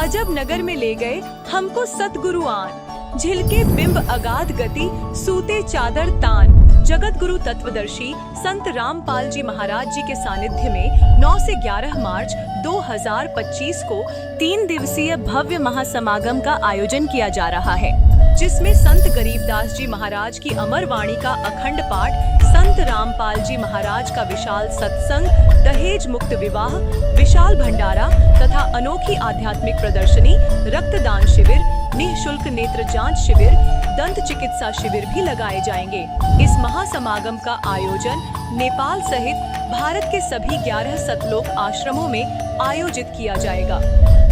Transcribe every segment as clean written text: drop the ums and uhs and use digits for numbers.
अजब नगर में ले गए हमको सतगुरु आन। झिलके बिंब अगाध गति, सूते चादर तान। जगत गुरु तत्वदर्शी संत रामपाल जी महाराज जी के सानिध्य में 9 से 11 मार्च 2025 को 3 दिवसीय भव्य महासमागम का आयोजन किया जा रहा है, जिसमें संत गरीबदास जी महाराज की अमर वाणी का अखंड पाठ, संत रामपाल जी महाराज का विशाल सत्संग, दहेज मुक्त विवाह, विशाल भंडारा तथा अनोखी आध्यात्मिक प्रदर्शनी, रक्तदान शिविर, निःशुल्क नेत्र जांच शिविर, दंत चिकित्सा शिविर भी लगाए जाएंगे। इस महासमागम का आयोजन नेपाल सहित भारत के सभी 11 सतलोक आश्रमों में आयोजित किया जाएगा।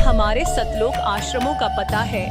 हमारे सतलोक आश्रमों का पता है: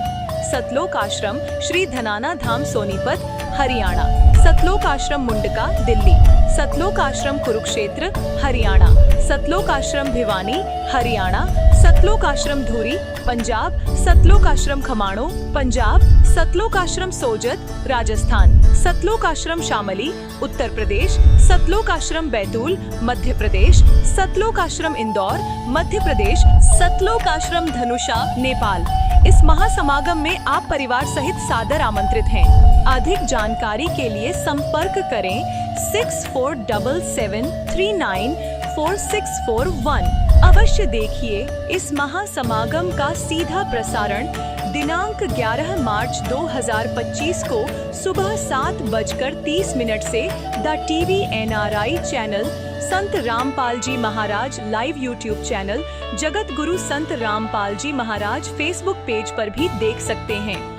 सतलोक आश्रम श्री धनाना धाम सोनीपत हरियाणा, सतलोक आश्रम मुंडका दिल्ली, सतलोक आश्रम कुरुक्षेत्र हरियाणा, सतलोक आश्रम भिवानी हरियाणा, सतलोक आश्रम धुरी पंजाब, सतलोक आश्रम खमाणो पंजाब, सतलोक आश्रम सोजत राजस्थान, सतलोक आश्रम शामली उत्तर प्रदेश, सतलोक आश्रम बैतूल मध्य प्रदेश, सतलोक आश्रम इंदौर मध्य प्रदेश, सतलोक आश्रम धनुषा नेपाल। इस महासमागम में आप परिवार सहित सादर आमंत्रित हैं। अधिक जानकारी के लिए संपर्क करें 6477394641। अवश्य देखिए इस महासमागम का सीधा प्रसारण दिनांक 11 मार्च 2025 को सुबह 7:30 से the TV NRI channel, Sant Rampal ji Maharaj live YouTube channel, Jagat Guru Sant Rampal ji Maharaj Facebook page पर भी देख सकते हैं।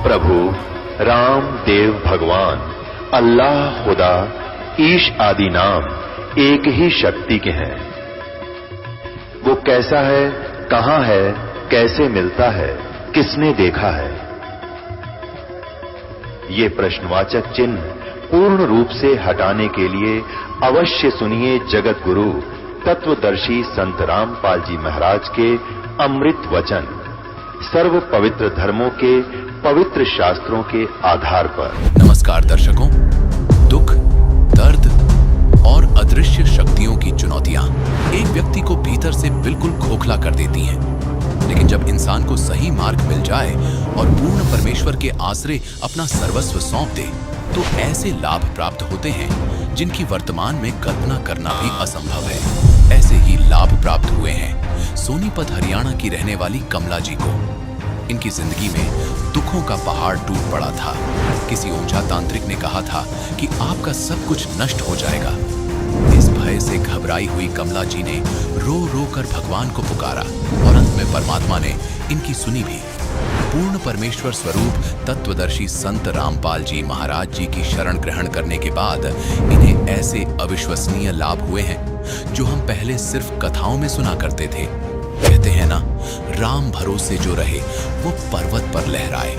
प्रभु राम देव भगवान अल्लाह खुदा ईश आदि नाम एक ही शक्ति के हैं। वो कैसा है, कहां है, कैसे मिलता है, किसने देखा है? ये प्रश्नवाचक चिन्ह पूर्ण रूप से हटाने के लिए अवश्य सुनिए जगत गुरु तत्वदर्शी संत रामपाल जी महाराज के अमृत वचन, सर्व पवित्र धर्मों के पवित्र शास्त्रों के आधार पर। नमस्कार दर्शकों, दुख, दर्द और अदृश्य शक्तियों की चुनौतियां एक व्यक्ति को भीतर से बिल्कुल खोखला कर देती हैं। लेकिन जब इंसान को सही मार्ग मिल जाए और पूर्ण परमेश्वर के आश्रय अपना सर्वस्व सौंप दे, तो ऐसे लाभ प्राप्त होते हैं जिनकी वर्तमान में कल्पना करना भी असंभव है। ऐसे ही लाभ प्राप्त हुए हैं सोनीपत हरियाणा की रहने वाली कमला जी को। इनकी जिंदगी में दुखों का पहाड़ टूट पड़ा था। किसी ओझा तांत्रिक ने कहा था कि आपका सब कुछ नष्ट हो जाएगा। इस भय से घबराई हुई कमला जी ने रो रो कर भगवान को पुकारा और अंत में परमात्मा ने इनकी सुनी भी। पूर्ण परमेश्वर स्वरूप तत्वदर्शी संत रामपाल जी महाराज जी की शरण ग्रहण करने के बाद इन्हें ऐसे अविश्वसनीय लाभ हुए हैं जो हम पहले सिर्फ कथाओं में सुना करते थे। कहते हैं ना, राम भरोसे जो रहे वो पर्वत पर लहराए।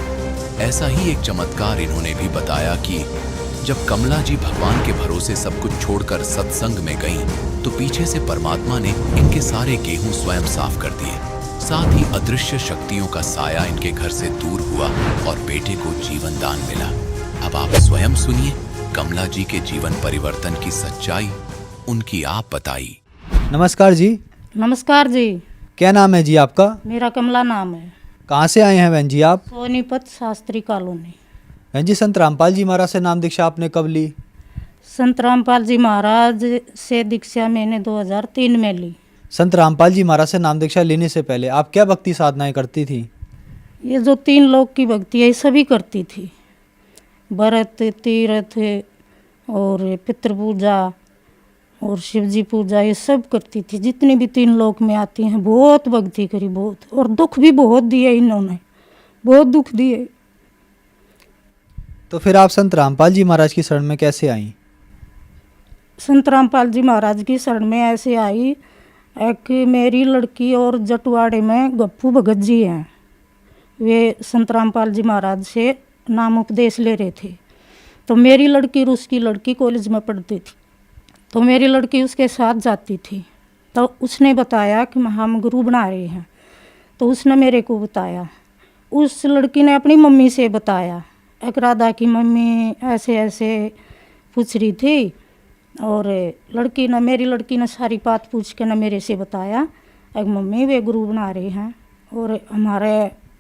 ऐसा ही एक चमत्कार इन्होंने भी बताया कि जब कमला जी भगवान के भरोसे सब कुछ छोड़कर सत्संग में गईं, तो पीछे से परमात्मा ने इनके सारे गेहूं स्वयं साफ कर दिए। साथ ही अदृश्य शक्तियों का साया इनके घर से दूर हुआ और बेटे को जीवन दान मिला। अब आप स्वयं सुनिए कमला जी के जीवन परिवर्तन की सच्चाई, उनकी आप बताई। नमस्कार जी। नमस्कार जी। क्या नाम है जी आपका? मेरा कमला नाम है। कहाँ से आए हैं बहन जी आप? सोनीपत शास्त्री कॉलोनी। बहन जी, संत रामपाल जी महाराज से नाम दीक्षा आपने कब ली? संत रामपाल जी महाराज से दीक्षा मैंने 2003 में ली। संत रामपाल जी महाराज से नाम दीक्षा लेने से पहले आप क्या भक्ति साधनाएं करती थी? ये जो 3 लोक की भक्ति है, ये सभी करती थी। व्रत, तीर्थ और पितृ पूजा और शिवजी पूजा, ये सब करती थी। जितनी भी 3 लोक में आती हैं, बहुत भक्ति करी, बहुत। और दुख भी बहुत दिए इन्होंने, बहुत दुख दिए। तो फिर आप संत रामपाल जी महाराज की शरण में कैसे आई? संत रामपाल जी महाराज की शरण में ऐसे आई, एक मेरी लड़की और जटवाड़े में गप्पू भगत जी हैं, वे संत रामपाल जी महाराज से नाम उपदेश ले रहे थे। तो मेरी लड़की और उसकी लड़की कॉलेज में पढ़ती थी, तो मेरी लड़की उसके साथ जाती थी। तो उसने बताया कि हम गुरु बना रहे हैं, तो उसने मेरे को बताया। उस लड़की ने अपनी मम्मी से बताया, राधा की मम्मी ऐसे ऐसे पूछ रही थी, और मेरी लड़की ने सारी बात पूछ के ना मेरे से बताया, एक मम्मी वे गुरु बना रहे हैं, और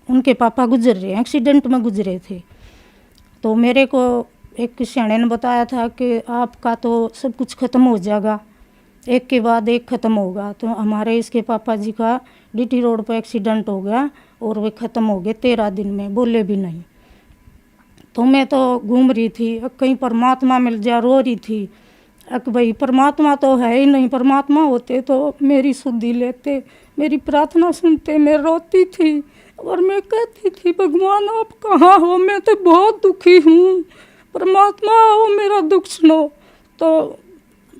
उनके पापा गुजर रहे हैं, एक्सीडेंट में गुजरे थे। तो मेरे को एक सियाने ने बताया था कि आपका तो सब कुछ ख़त्म हो जाएगा, एक के बाद एक ख़त्म होगा। तो हमारे इसके पापा जी का DT रोड पर एक्सीडेंट हो गया और वे ख़त्म हो गए 13 दिन में, बोले भी नहीं। तो मैं तो घूम रही थी, कहीं परमात्मा मिल जा, रो रही थी। भाई परमात्मा तो है ही नहीं, परमात्मा होते तो मेरी सुधि लेते, मेरी प्रार्थना सुनते। मैं रोती थी और मैं कहती थी, भगवान आप कहाँ हो, मैं तो बहुत दुखी हूँ, परमात्मा आओ मेरा दुख सुनो। तो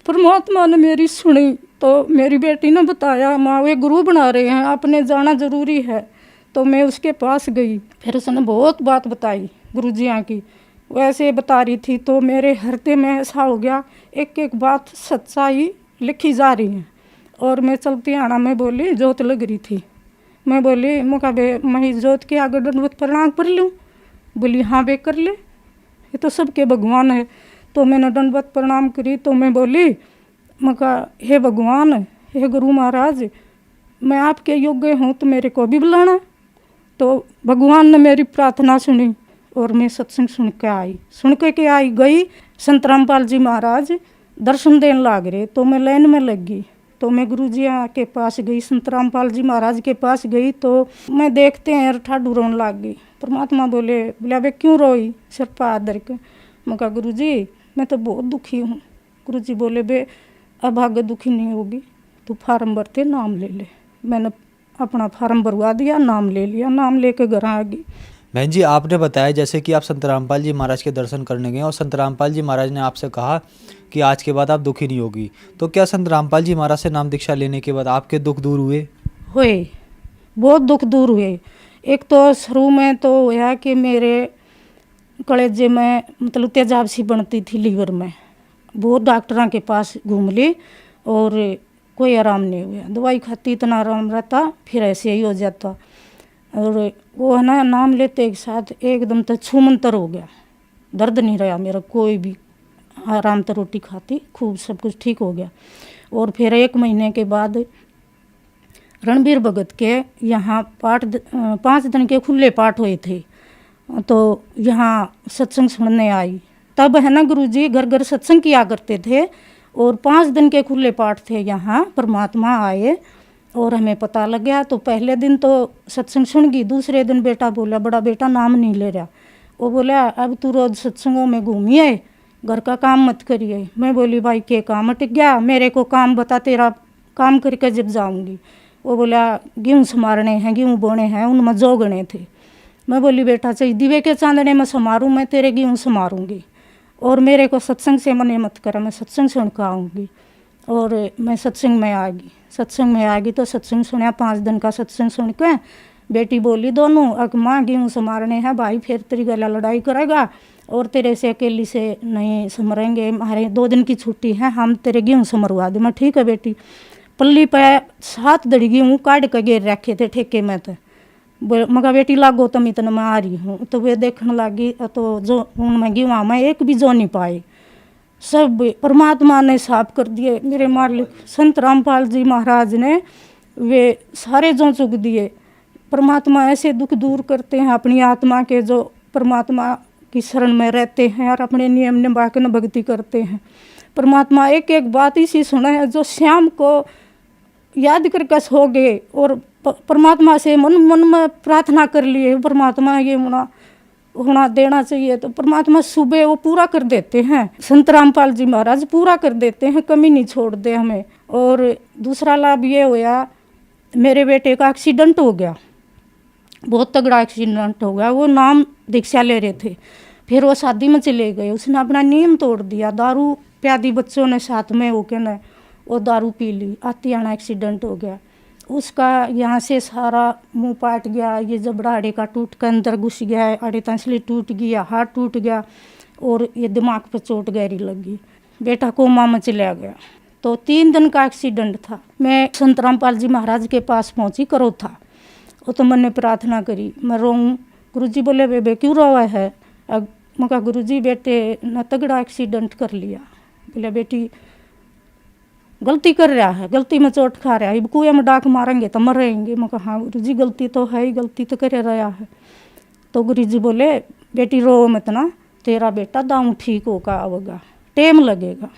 परमात्मा ने मेरी सुनी। तो मेरी बेटी ने बताया, माँ वे गुरु बना रहे हैं, आपने जाना ज़रूरी है। तो मैं उसके पास गई, फिर उसने बहुत बात बताई गुरुजियाँ की, वैसे बता रही थी। तो मेरे हृदय में ऐसा हो गया, एक एक बात सच्चाई लिखी जा रही है। और मैं चलती आना, मैं बोली जोत लग रही थी, मैं बोली मैं जोत के आगे दंडवत प्रणाम कर लूँ। बोली हाँ बे कर ले, ये तो सबके भगवान है। तो मैंने दंडवत प्रणाम करी। तो मैं बोली, मैं कहा हे भगवान, हे गुरु महाराज, मैं आपके योग्य हूँ तो मेरे को भी बुलाना। तो भगवान ने मेरी प्रार्थना सुनी और मैं सत्संग सुन के आई गई। संत रामपाल जी महाराज दर्शन देने लग रहे, तो मैं लाइन में लग गई। तो मैं गुरुजी के पास गई, संत रामपाल जी महाराज के पास गई। तो मैं देखते हैं ठाडू रोने लग गई। परमात्मा बोले वे क्यों रोई, सिर पर हाथ धर के। मैं कहा गुरुजी मैं तो बहुत दुखी हूँ। गुरुजी बोले बे अब आगे दुखी नहीं होगी, तू फार्म भरते नाम ले ले। मैंने अपना फार्म भरवा दिया, नाम ले लिया, नाम लेके घर आ गई। बहन जी, आपने बताया जैसे कि आप संत रामपाल जी महाराज के दर्शन करने गए और संत रामपाल जी महाराज ने आपसे कहा कि आज के बाद आप दुखी नहीं होगी, तो क्या संत रामपाल जी महाराज से नाम दीक्षा लेने के बाद आपके दुख दूर हुए? बहुत दुख दूर हुए। एक तो शुरू में तो हुआ कि मेरे कलेजे में मतलब तेजाब सी बनती थी लीवर में, बहुत डॉक्टरों के पास घूम ली और कोई आराम नहीं हुआ। दवाई खाती इतना आराम रहता, फिर ऐसे ही हो जाता। और वो है ना, नाम लेते एक साथ एकदम तो छूमंतर हो गया, दर्द नहीं रहा मेरा कोई भी, आराम तो रोटी खाती खूब, सब कुछ ठीक हो गया। और फिर 1 महीने के बाद रणबीर भगत के यहाँ 5 दिन के खुले पाठ हुए थे, तो यहाँ सत्संग सुनने आई। तब है ना गुरुजी घर घर सत्संग किया करते थे और 5 दिन के खुले पाठ थे। यहाँ परमात्मा आए और हमें पता लग गया। तो पहले दिन तो सत्संग सुन गई, दूसरे दिन बेटा बोला, बड़ा बेटा नाम नहीं ले रहा, वो बोला अब तू रोज सत्संगों में घूमिए, घर का काम मत करिए। मैं बोली भाई के काम अटक गया, मेरे को काम बता, तेरा काम करके जब जाऊंगी। वो बोला गेहूँ संवारने हैं, गेहूँ बोने हैं, उनमें जो गणे थे। मैं बोली बेटा चाहिए दिवे के चांदने में संवारूँ, मैं तेरे गेहूँ संवारूँगी और मेरे को सत्संग से मने मत करा, मैं सत्संग सुन कर आऊँगी। और मैं सत्संग में आ गई तो सत्संग सुना, 5 दिन का सत्संग सुन के बेटी बोली दोनों, अग माँ गेहूँ संवारने हैं भाई, फिर तेरी गला लड़ाई करेगा और तेरे से अकेली से नहीं संवरेंगे, हमारे 2 दिन की छुट्टी है, हम तेरे गेहूँ संवरवा दे। मैं ठीक है बेटी। पल्ली पे 7 दड़ी गेहूँ काट के घेर रखे थे ठेके में, तो मगा बेटी लागो तुम इतना मैं आ रही हूँ। तो वे देखने लगी, तो जो उनमें गेहूँ में एक भी जो नहीं पाई, सब परमात्मा ने साफ कर दिए। मेरे मालिक संत रामपाल जी महाराज ने वे सारे जो चुग दिए। परमात्मा ऐसे दुख दूर करते हैं अपनी आत्मा के, जो परमात्मा की शरण में रहते हैं और अपने नियम निभा के भक्ति करते हैं। परमात्मा एक एक बात इसी सुना है, जो श्याम को याद करके सो गए और परमात्मा से मन में प्रार्थना कर लिए, परमात्मा ये होना देना चाहिए, तो परमात्मा सुबह वो पूरा कर देते हैं। संत रामपाल जी महाराज पूरा कर देते हैं, कमी नहीं छोड़ते हमें। और दूसरा लाभ ये हुआ, मेरे बेटे का एक्सीडेंट हो गया, बहुत तगड़ा एक्सीडेंट हो गया। वो नाम दीक्षा ले रहे थे, फिर वो शादी में चले गए, उसने अपना नियम तोड़ दिया, दारू प्यादी बच्चों ने साथ में होके न वो दारू पी ली, आती आना एक्सीडेंट हो गया। उसका यहाँ से सारा मुंह पाट गया, ये जबड़ा आड़े का टूट कर अंदर घुस गया, आड़े तंसली टूट गया, हाथ टूट गया और ये दिमाग पे चोट गहरी लगी। बेटा कोमा में चला गया। तो 3 दिन का एक्सीडेंट था। मैं संत रामपाल जी महाराज के पास पहुंची करो था। वो तो मैंने प्रार्थना करी, मैं रोऊँ। गुरुजी बोले बेबे क्यों रोवा है? मैं कहा गुरुजी बेटे न तगड़ा एक्सीडेंट कर लिया। बोले बेटी गलती कर रहा है, गलती में चोट खा रहा है, अब कुएं में डाक मारेंगे तो मरेंगे। मैं कहा हाँ गुरुजी गलती तो है ही, गलती तो कर रहा है। तो गुरुजी बोले बेटी रो मत ना, तेरा बेटा दाऊं ठीक होगा, आवेगा, टाइम लगेगा।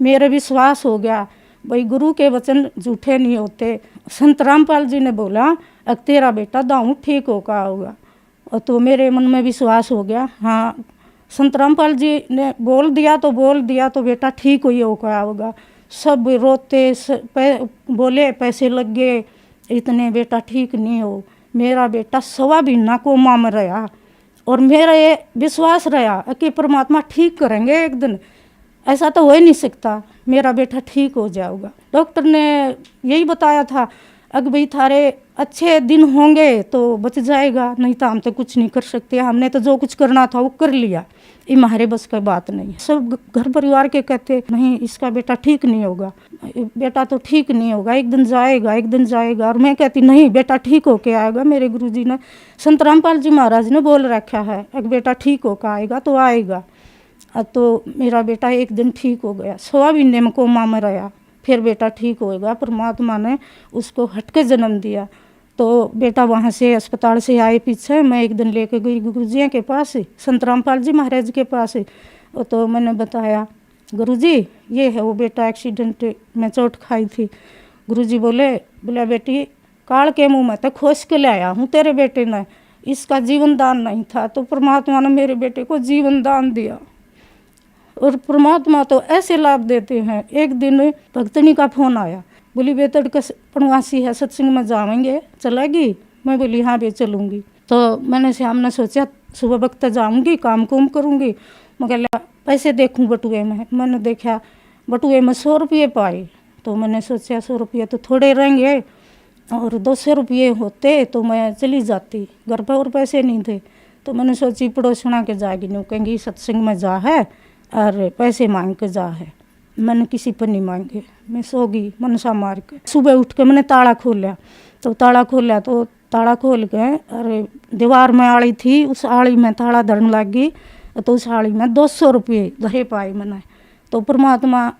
मेरे विश्वास हो गया भाई गुरु के वचन झूठे नहीं होते। संत रामपाल जी ने बोला अब तेरा बेटा दाऊं ठीक होगा, आवेगा। और तो मेरे मन में विश्वास हो गया, हाँ संत रामपाल जी ने बोल दिया तो बेटा ठीक ही होगा, आवेगा। सब रोते बोले पैसे लग गए इतने, बेटा ठीक नहीं हो। मेरा बेटा 1.25 महीना कोमा में रहा और मेरा ये विश्वास रहा कि परमात्मा ठीक करेंगे एक दिन, ऐसा तो हो ही नहीं सकता, मेरा बेटा ठीक हो जाएगा। डॉक्टर ने यही बताया था अगर भाई थारे अच्छे दिन होंगे तो बच जाएगा, नहीं तो हम तो कुछ नहीं कर सकते। हमने तो जो कुछ करना था वो कर लिया, ये हमारे बस की बात नहीं। सब घर परिवार के कहते नहीं इसका बेटा ठीक नहीं होगा, बेटा तो ठीक नहीं होगा, एक दिन जाएगा एक दिन जाएगा। और मैं कहती नहीं बेटा ठीक होके आएगा। मेरे गुरुजी ने संत रामपाल जी महाराज ने बोल रखा है अगर बेटा ठीक होकर आएगा तो आएगा। तो मेरा बेटा एक दिन ठीक हो गया, 1.25 महीने में कोमा में रहा, फिर बेटा ठीक होएगा। परमात्मा ने उसको हटके जन्म दिया। तो बेटा वहाँ से अस्पताल से आए पीछे, मैं एक दिन लेके गई गुरुजी के पास, संत रामपाल जी महाराज के पास। तो मैंने बताया गुरुजी ये है वो बेटा एक्सीडेंट में चोट खाई थी। गुरुजी बोले बेटी काल के मुँह में तो खोस के लाया हूँ तेरे बेटे ने, इसका जीवन दान नहीं था तो परमात्मा ने मेरे बेटे को जीवन दान दिया। और परमात्मा तो ऐसे लाभ देते हैं। एक दिन भक्तनी का फोन आया, बोली बेतड़ का पणवासी है, सत्संग में जाएंगे, चलेगी? मैं बोली हाँ बे चलूँगी। तो मैंने शाम ने सोचा सुबह वक्त जाऊँगी, काम कुम करूँगी, मगर पैसे देखूँ बटुए में। मैंने देखा बटुए में 100 रुपये पाए। तो मैंने सोचा 100 रुपये तो थोड़े रहेंगे और 200 रुपये होते तो मैं चली जाती, घर पर और पैसे नहीं थे। तो मैंने सोची पड़ोसना के जाएगी, नहीं कहेंगी सत्संग में जा है और पैसे मांग के जा है। मैंने किसी पर नहीं मांगे, मैं सो गई मनसा मार के। सुबह उठ के मैंने ताला खोला, तो ताला खोल के अरे दीवार में आड़ी थी, उस आड़ी में ताला धरने लग गई। तो उस आड़ी में 200 रुपये धरे पाए मैंने। तो परमात्मा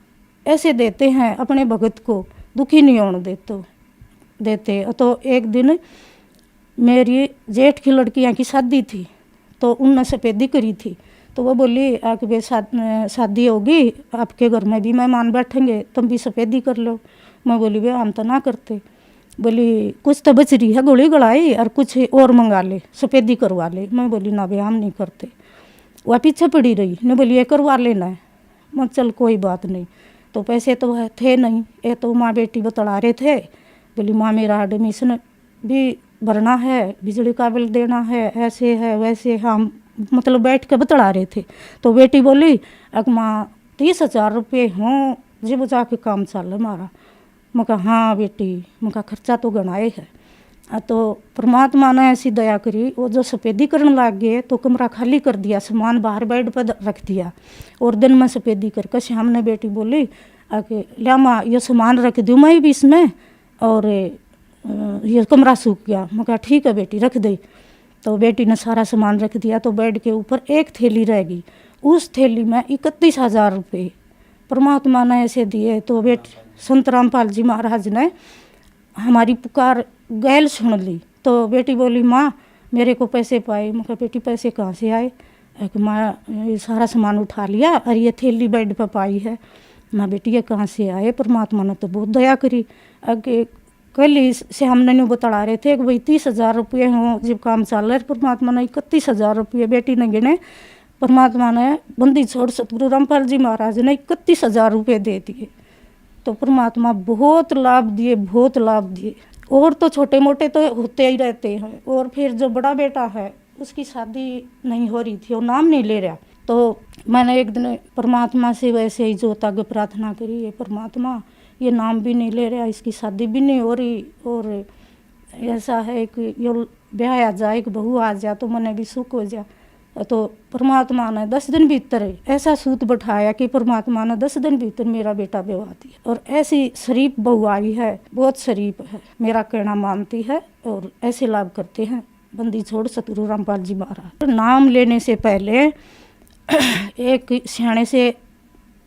ऐसे देते हैं अपने भगत को, दुखी नहीं होने देते। तो एक दिन मेरी जेठ की लड़कियाँ की शादी थी, तो उनने सफेदी करी थी। तो वो बोली आके शादी होगी आपके घर में भी मेहमान बैठेंगे, तुम भी सफेदी कर लो। मैं बोली वे हम तो ना करते। बोली कुछ तो बच रही है गोली गड़ाई और कुछ और मंगा ले, सफेदी करवा ले। मैं बोली ना भैया हम नहीं करते। वह पीछे पड़ी रही, ने बोली ये करवा लेना है। मैं चल कोई बात नहीं। तो पैसे तो थे नहीं, ये तो माँ बेटी बतला रहे थे। बोली माँ मेरा एडमिशन भी भरना है, बिजली का बिल देना है, ऐसे है वैसे, हम मतलब बैठ के बतला रहे थे। तो बेटी बोली अगर माँ 30,000 रुपये हों जब जाके काम चल हमारा। मैं कहा हाँ बेटी, मैं कहा खर्चा तो गणाए है। तो परमात्मा ने ऐसी दया करी, वो जो सफेदी करने लग गए तो कमरा खाली कर दिया, सामान बाहर बेड पर रख दिया। और दिन में सफेदी करके शाम ने बेटी बोली आके लिया माँ ये सामान रख दूँ मैं भी इसमें, और ये कमरा सूख गया। मैं कहा ठीक है बेटी रख दे। तो बेटी ने सारा सामान रख दिया। तो बेड के ऊपर एक थैली रह गई, उस थैली में 31,000 रुपये परमात्मा ने ऐसे दिए। तो संत रामपाल जी महाराज ने हमारी पुकार गैल सुन ली। तो बेटी बोली माँ मेरे को पैसे पाए। मैं कहा बेटी पैसे कहाँ से आए? माँ ये सारा सामान उठा लिया और ये थैली बेड पर पाई है। माँ बेटी ये कहाँ से आए? परमात्मा ने तो बहुत दया करी। आगे कल से हमने नहीं बता रहे थे कि भाई 30,000 रुपये हों जब काम चल रहा है। परमात्मा ने 31,000 रुपये बेटी ने गिने। परमात्मा ने बंदी छोड़ सतगुरु रामपाल जी महाराज ने 31,000 रुपये दे दिए। तो परमात्मा बहुत लाभ दिए, बहुत लाभ दिए। और तो छोटे मोटे तो होते ही रहते हैं। और फिर जो बड़ा बेटा है उसकी शादी नहीं हो रही थी, वो नाम नहीं ले रहा। तो मैंने एक दिन परमात्मा से वैसे ही जो तक प्रार्थना करी, ये परमात्मा ये नाम भी नहीं ले रहा, इसकी शादी भी नहीं हो रही, और ऐसा है कि यो ब्याह आ जाए, एक बहू आ जा तो मने भी सुख हो जा। तो परमात्मा ने 10 दिन भीतर ऐसा सूत बैठाया कि परमात्मा ने 10 दिन भीतर मेरा बेटा विवाह दिया। और ऐसी शरीफ बहू आई है, बहुत शरीफ है, मेरा कहना मानती है और ऐसे लाभ करते हैं बंदी छोड़ सतगुरु रामपाल जी महाराज। नाम लेने से पहले एक सियाने से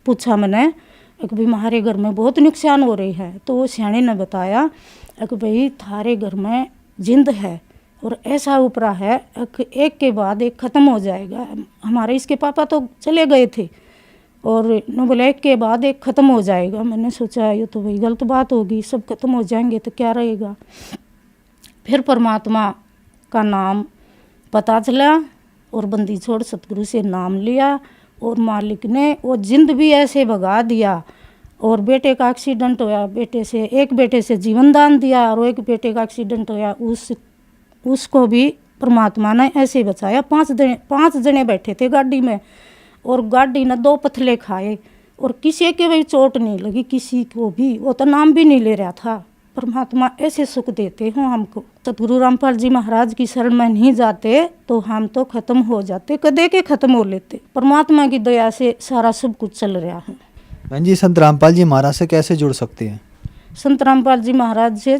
पूछा मैंने कि भाई हमारे घर में बहुत नुकसान हो रही है। तो वो सियाने ने बताया कि भाई थारे घर में जिंद है और ऐसा उपरा है कि एक के बाद एक ख़त्म हो जाएगा। हमारे इसके पापा तो चले गए थे और न बोले एक के बाद एक ख़त्म हो जाएगा। मैंने सोचा ये तो भाई गलत बात होगी, सब ख़त्म हो जाएंगे तो क्या रहेगा। फिर परमात्मा का नाम पता चला और बंदी छोड़ सतगुरु से नाम लिया और मालिक ने वो जिंद भी ऐसे भगा दिया। और बेटे का एक्सीडेंट होया, एक बेटे से जीवन दान दिया और एक बेटे का एक्सीडेंट होया, उसको भी परमात्मा ने ऐसे बचाया। 5 जने बैठे थे गाड़ी में और गाड़ी ने 2 पथले खाए और किसी के भी चोट नहीं लगी, किसी को भी। वो तो नाम भी नहीं ले रहा था। परमात्मा ऐसे सुख देते हो हमको। सतगुरु रामपाल जी महाराज की शरण में नहीं जाते तो हम तो खत्म हो जाते, कदे के खत्म हो लेते। परमात्मा की दया से सारा सब कुछ चल रहा है। बहन जी, संत रामपाल जी महाराज से कैसे जुड़ सकते हैं? संत रामपाल जी महाराज से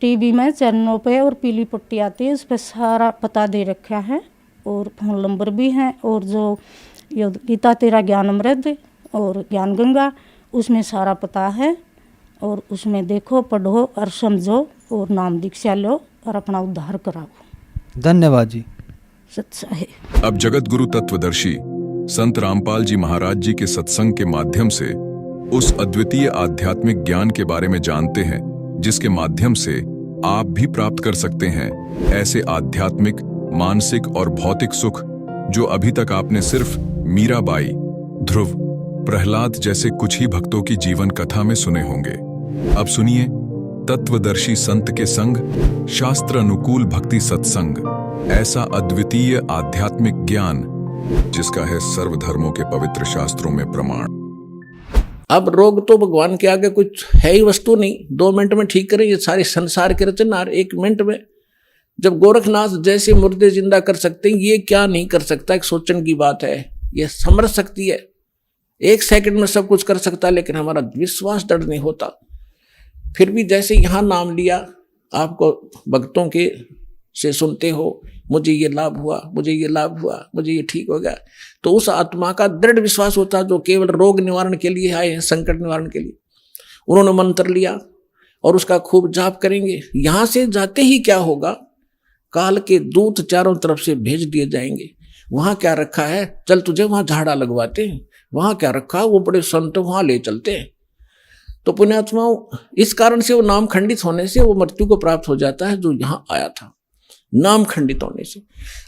टीवी में चैनलों पे और पीली पट्टी आती है, उस पर सारा पता दे रखा है और फ़ोन नंबर भी है। और जो ये गीता तेरा ज्ञान अमृत और ज्ञान गंगा, उसमें सारा पता है और उसमें देखो, पढ़ो और समझो और नाम दीक्षा लो और अपना उद्धार कराओ। धन्यवाद जी। सच्चा है। अब जगत गुरु तत्वदर्शी संत रामपाल जी महाराज जी के सत्संग के माध्यम से उस अद्वितीय आध्यात्मिक ज्ञान के बारे में जानते हैं जिसके माध्यम से आप भी प्राप्त कर सकते हैं ऐसे आध्यात्मिक, मानसिक और भौतिक सुख जो अभी तक आपने सिर्फ मीराबाई, ध्रुव, प्रहलाद जैसे कुछ ही भक्तों की जीवन कथा में सुने होंगे। अब सुनिए तत्वदर्शी संत के संग शास्त्र अनुकूल भक्ति सत्संग, ऐसा अद्वितीय आध्यात्मिक ज्ञान जिसका है सर्वधर्मों के पवित्र शास्त्रों में प्रमाण। अब रोग तो भगवान के आगे कुछ है ही वस्तु नहीं, 2 मिनट में ठीक करें ये सारे संसार के रचनहार 1 मिनट में। जब गोरखनाथ जैसे मुर्दे जिंदा कर सकते हैं, ये क्या नहीं कर सकता, एक सोचने की बात है। ये समझ सकती है, 1 सेकंड में सब कुछ कर सकता है, लेकिन हमारा विश्वास दृढ़ नहीं होता। फिर भी जैसे यहाँ नाम लिया, आपको भक्तों के से सुनते हो, मुझे ये लाभ हुआ, मुझे ये लाभ हुआ, मुझे ये ठीक हो गया, तो उस आत्मा का दृढ़ विश्वास होता है जो केवल रोग निवारण के लिए आए हैं, संकट निवारण के लिए। उन्होंने मंत्र लिया और उसका खूब जाप करेंगे। यहाँ से जाते ही क्या होगा, काल के दूत चारों तरफ से भेज दिए जाएंगे। वहाँ क्या रखा है, चल तुझे वहाँ झाड़ा लगवाते हैं, वहाँ क्या रखा, वो बड़े संत वहाँ ले चलते हैं। तो पुण्यात्माओं, इस कारण से वो नाम खंडित होने से वो मृत्यु को प्राप्त हो जाता है जो यहाँ आया था, नाम खंडित होने से।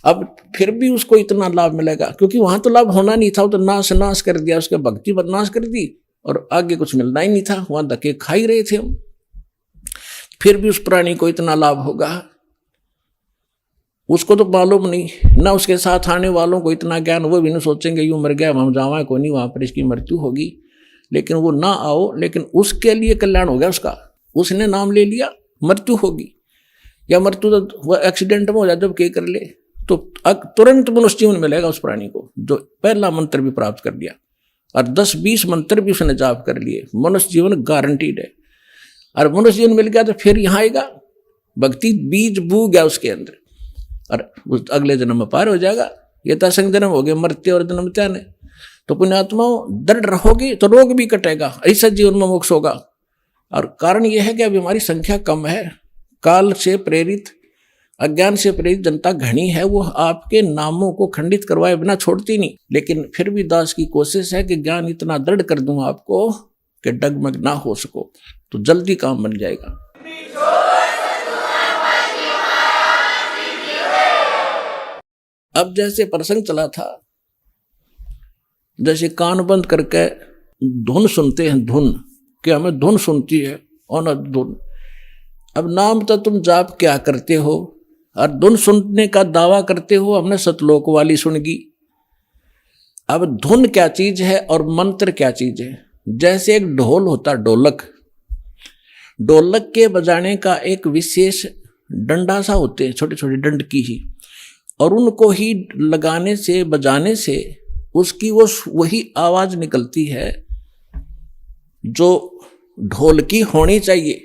अब फिर भी उसको इतना लाभ मिलेगा क्योंकि वहां तो लाभ होना नहीं था, वो तो नाश कर दिया, उसके भक्ति बदनाश कर दी और आगे कुछ मिलना ही नहीं था, वहां धक्के खा ही रहे थे हम। फिर भी उस प्राणी को इतना लाभ होगा, उसको तो मालूम नहीं ना, उसके साथ आने वालों को इतना ज्ञान, वो भी नहीं सोचेंगे यूं मर गया हम जावा को नहीं, वहां पर इसकी मृत्यु होगी, लेकिन वो ना आओ, लेकिन उसके लिए कल्याण हो गया उसका। उसने नाम ले लिया, मृत्यु होगी या मृत्यु तो वह एक्सीडेंट में हो जाए जब के कर ले, तो तुरंत मनुष्य जीवन मिलेगा उस प्राणी को जो पहला मंत्र भी प्राप्त कर लिया और 10-20 मंत्र भी उसने जाप कर लिए। मनुष्य जीवन गारंटीड है। और मनुष्य जीवन मिल गया तो फिर यहाँ आएगा, भक्ति बीज बू गया उसके अंदर और अगले जन्म में पार हो जाएगा। ये तो असंग जन्म हो गए, मरते और जन्म त्याने। तो पुण्यात्माओं, दृढ़ रहोगे तो रोग भी कटेगा, ऐसा जीवन में मोक्ष होगा। और कारण यह है कि अभी हमारी संख्या कम है, काल से प्रेरित, अज्ञान से प्रेरित जनता घनी है, वो आपके नामों को खंडित करवाए बिना छोड़ती नहीं। लेकिन फिर भी दास की कोशिश है कि ज्ञान इतना दृढ़ कर दूं आपको कि डगमग ना हो सको, तो जल्दी काम बन जाएगा। अब जैसे प्रसंग चला था, जैसे कान बंद करके धुन सुनते हैं, धुन कि हमें धुन सुनती है और धुन। अब नाम तो तुम जाप क्या करते हो और धुन सुनने का दावा करते हो, हमने सतलोक वाली सुनगी। अब धुन क्या चीज है और मंत्र क्या चीज है। जैसे एक ढोल होता, ढोलक, ढोलक के बजाने का एक विशेष डंडा सा होते हैं, छोटे छोटे डंड की ही, और उनको ही लगाने से बजाने से उसकी वो वही आवाज निकलती है जो ढोल की होनी चाहिए।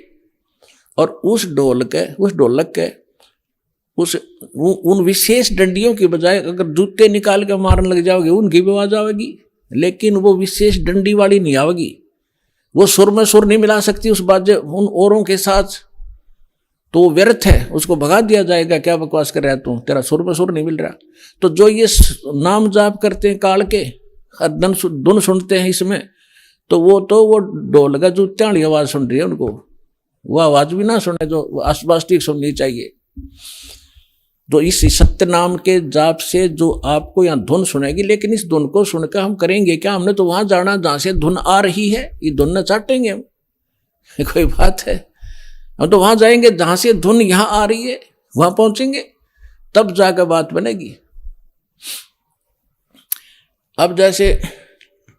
और उस ढोलक के उन विशेष डंडियों की बजाय अगर जूते निकाल के मारने लग जाओगे उनकी भी आवाज आवेगी, लेकिन वो विशेष डंडी वाली नहीं आवेगी। वो सुर में सुर नहीं मिला सकती उस बाजे उन औरों के साथ, तो व्यर्थ है, उसको भगा दिया जाएगा। क्या बकवास कर रहा है तू, तेरा सुर में सुर नहीं मिल रहा। तो जो ये नाम जाप करते हैं काल के, धुन सुनते हैं इसमें, तो वो ढोल का जूत्या वाली आवाज सुन रही है, उनको वो आवाज भी ना सुने जो आसपास ठीक सुननी चाहिए। तो इस सत्य नाम के जाप से जो आपको यहाँ धुन सुनेगी, लेकिन इस धुन को सुनकर हम करेंगे क्या? हमने तो वहां जाना जहां से धुन आ रही है, ये धुन न चाटेंगे हम, कोई बात है? हम तो वहां जाएंगे जहां से धुन यहां आ रही है, वहां पहुंचेंगे, तब जाकर बात बनेगी। अब जैसे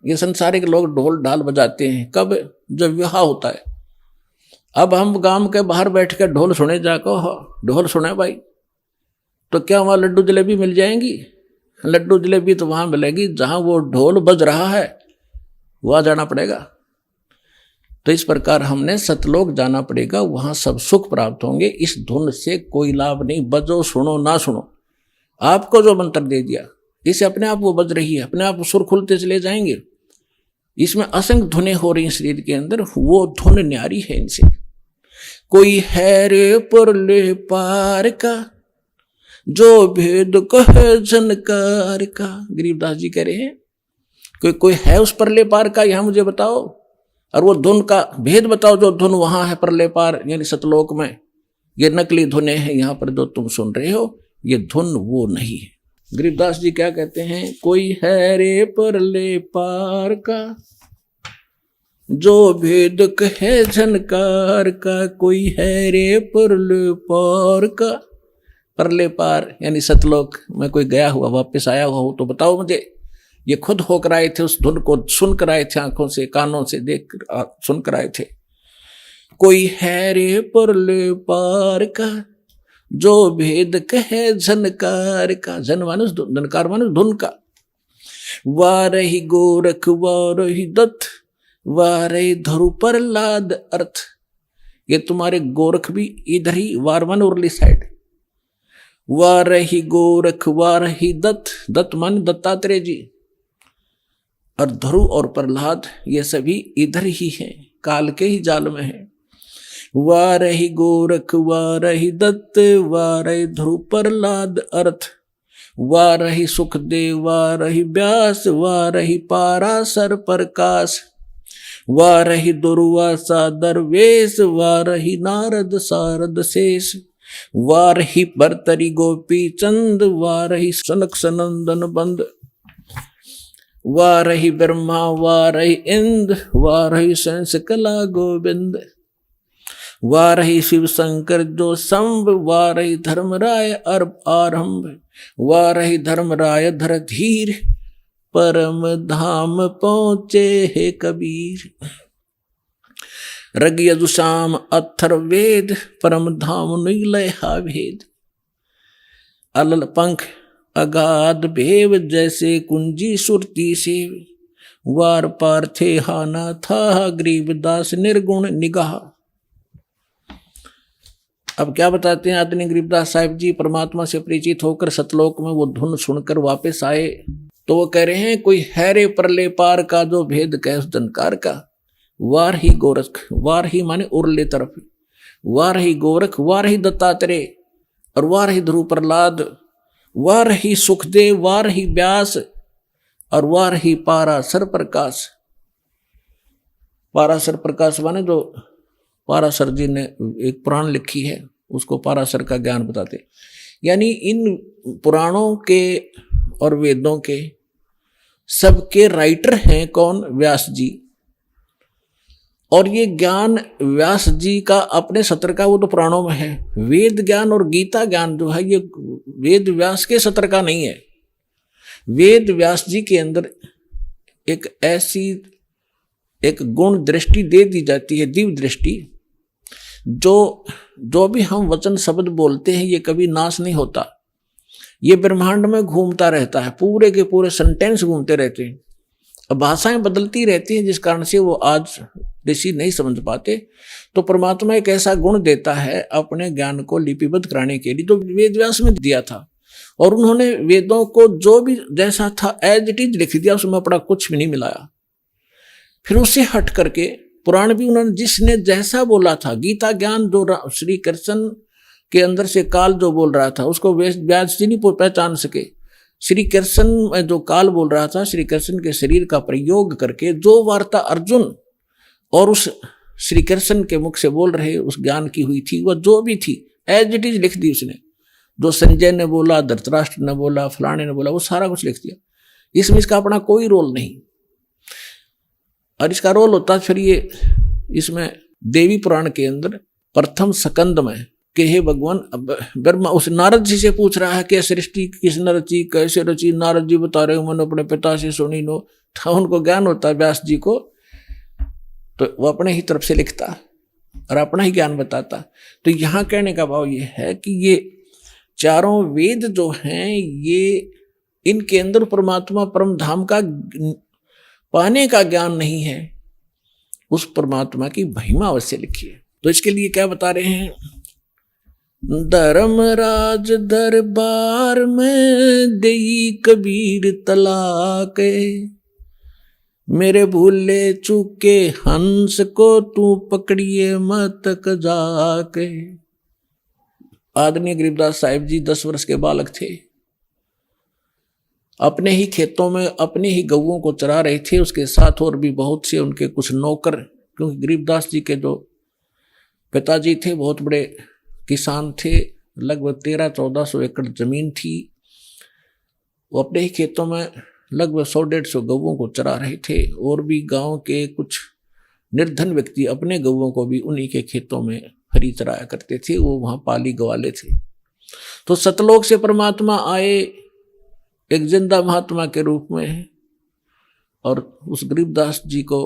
ये संसारिक लोग ढोल ढाल बजाते हैं, कब? जब विवाह होता है। अब हम गांव के बाहर बैठ कर ढोल सुने जाकर, ढोल सुने भाई, तो क्या वहां लड्डू जलेबी मिल जाएंगी? लड्डू जलेबी तो वहां मिलेगी जहां वो ढोल बज रहा है, वहां जाना पड़ेगा। तो इस प्रकार हमने सतलोक जाना पड़ेगा, वहां सब सुख प्राप्त होंगे। इस धुन से कोई लाभ नहीं, बजो सुनो ना सुनो, आपको जो मंत्र दे दिया इससे अपने आप वो बज रही है, अपने आप सुर खुलते चले जाएंगे। इसमें असंख्य धुनें हो रही हैं शरीर के अंदर, वो धुन न्यारी है इनसे। कोई है रे परले पार का, जो भेद कहे झनकार का, गरीबदास जी कह रहे हैं कोई है उस परले पार का, यहां मुझे बताओ, और वो धुन का भेद बताओ, जो धुन वहां है परले पार यानी सतलोक में। ये नकली धुनें हैं, यहां पर जो तुम सुन रहे हो ये धुन वो नहीं है। गरीबदास जी क्या कहते हैं? कोई है रे परले पार का, जो भेद कहे झनकार का, कोई है रे परले पार का। परले पार यानी सतलोक में कोई गया हुआ वापस आया हुआ हो तो बताओ मुझे। ये खुद होकर आए थे, उस धुन को सुनकर आए थे, आंखों से कानों से देख सुनकर आए थे। कोई है रे परले पार का, जो भेद कहे झनकार का। झन मानुष झनकार मानुष धुन का। वारही गोरख वारही दत्त, वारही धरु प्रहलाद अर्थ। ये तुम्हारे गोरख भी इधर ही, वारवन उर्ली साइड। वारही गोरख वारही दत्त, दत्त मान दत्तात्रेय जी, और ध्रुव और प्रहलाद ये सभी इधर ही हैं, काल के ही जाल में हैं। वारही गोरख वारही दत्त, वारही ध्रुव प्रहलाद अर्थ। वारही सुखदेव वारही व्यास, वारही पाराशर प्रकाश। वारही दुर्वासा दरवेश, वारही नारद सारद शेष। वारही भरतरी गोपी चंद, वारही सनक सनंदन बंद। वारही ब्रह्मा वारही इंद्र, वारही संस कला गोविंद। वारही शिव शंकर जो संभ, वारही धर्मराय आरंभ। वारही धर्मराय धर धीर, परम धाम पहुंचे है कबीर। रग यजुषाम अथर वेद, परम धाम नीलय हा भेद। अलल पंख अगाध भेव, जैसे कुंजी सुरती से। वार पार थे हाना था, गरीबदास निर्गुण निगाह। अब क्या बताते हैं आदरणीय गरीबदास साहिब जी? परमात्मा से परिचित होकर सतलोक में वो धुन सुनकर वापस आए, तो वो कह रहे हैं कोई हैरे परले पार का, जो भेद कह उस जनकार का। वार ही गोरख, वार ही माने उरले तरफ, वार ही गोरख, वार ही दत्तात्रेय, और वार ही ध्रुव प्रहलाद, वार ही सुखदेव, वार ही व्यास, और वार ही पाराशर प्रकाश। पाराशर प्रकाश माने जो पाराशर जी ने एक पुराण लिखी है, उसको पाराशर का ज्ञान बताते। यानी इन पुराणों के और वेदों के सबके राइटर हैं कौन? व्यास जी। और ये ज्ञान व्यास जी का अपने सत्र का, वो तो पुराणों में है। वेद ज्ञान और गीता ज्ञान जो है ये वेद व्यास के सत्र का नहीं है। वेद व्यास जी के अंदर एक ऐसी एक गुण दृष्टि दे दी जाती है, दिव्य दृष्टि, जो भी हम वचन शब्द बोलते हैं ये कभी नाश नहीं होता, ये ब्रह्मांड में घूमता रहता है, पूरे के पूरे सेंटेंस घूमते रहते हैं। अब भाषाएं बदलती रहती हैं जिस कारण से वो आज ऋषि नहीं समझ पाते। तो परमात्मा एक ऐसा गुण देता है अपने ज्ञान को लिपिबद्ध कराने के लिए, तो वेद व्यास में दिया था और उन्होंने वेदों को जो भी जैसा था एज इट इज लिख दिया, उसमें अपना कुछ भी नहीं मिलाया। फिर उससे हट करके पुराण भी उन्होंने जिसने जैसा बोला था, गीता ज्ञान जो श्री कृष्ण के अंदर से काल जो बोल रहा था उसको व्यास जी नहीं पहचान सके। श्री कृष्ण में जो काल बोल रहा था, श्री कृष्ण के शरीर का प्रयोग करके जो वार्ता अर्जुन और उस श्री कृष्ण के मुख से बोल रहे उस ज्ञान की हुई थी, वह जो भी थी एज इट इज लिख दी उसने। जो संजय ने बोला, धृतराष्ट्र ने बोला, फलाने ने बोला, वो सारा कुछ लिख दिया। इसमें इसका अपना कोई रोल नहीं। और इसका रोल होता फिर ये इसमें देवी पुराण के अंदर प्रथम स्कंद में कि हे भगवान, ब्रह्मा उस नारद जी से पूछ रहा है कि सृष्टि किसने रची, कैसे रची। नारद जी बता रहे हो मैंने अपने पिता से सुनी नो। था उनको ज्ञान होता है व्यास जी को, तो वो अपने ही तरफ से लिखता और अपना ही ज्ञान बताता। तो यहाँ कहने का भाव ये है कि ये चारों वेद जो हैं ये इनके अंदर परमात्मा परम धाम का पाने का ज्ञान नहीं है, उस परमात्मा की महिमा अवश्य लिखी है। तो इसके लिए क्या बता रहे हैं, धर्मराज दरबार में देई कबीर तलाक, मेरे भूले चूके हंस को तू पकड़िए मत जाके। आदरणीय गरीबदास साहिब जी 10 वर्ष के बालक थे, अपने ही खेतों में अपने ही गऊओं को चरा रहे थे, उसके साथ और भी बहुत से उनके कुछ नौकर, क्योंकि गरीबदास जी के जो पिताजी थे बहुत बड़े किसान थे, लगभग 1300-1400 एकड़ जमीन थी। वो अपने ही खेतों में लगभग 100-150 गऊओं को चरा रहे थे और भी गांव के कुछ निर्धन व्यक्ति अपने गऊओं को भी उन्हीं के खेतों में हरी चराया करते थे, वो वहां पाली गवाले थे। तो सतलोक से परमात्मा आए एक जिंदा महात्मा के रूप में, और उस गरीबदास जी को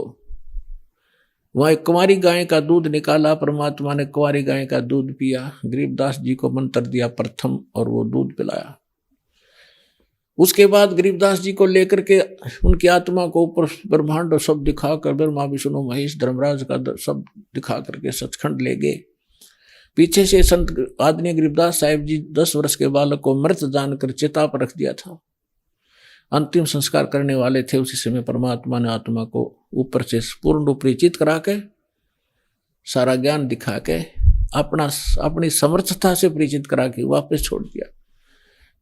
वहाँ एक कुंवारी गाय का दूध निकाला, परमात्मा ने कुंवारी गाय का दूध पिया, गरीबदास जी को मंत्र दिया प्रथम और वो दूध पिलाया। उसके बाद गरीबदास जी को लेकर के उनकी आत्मा को ऊपर ब्रह्मांड सब दिखाकर, ब्रह्मा विष्णु महेश धर्मराज का सब दिखा करके सचखंड ले गए। पीछे से संत आदरणीय गरीबदास साहिब जी 10 वर्ष के बालक को मृत जानकर चिता पर रख दिया था, अंतिम संस्कार करने वाले थे। उसी समय परमात्मा ने आत्मा को ऊपर से पूर्ण रूप परिचित करा के, सारा ज्ञान दिखा के, अपनी समर्थता से परिचित करा के वापस छोड़ दिया।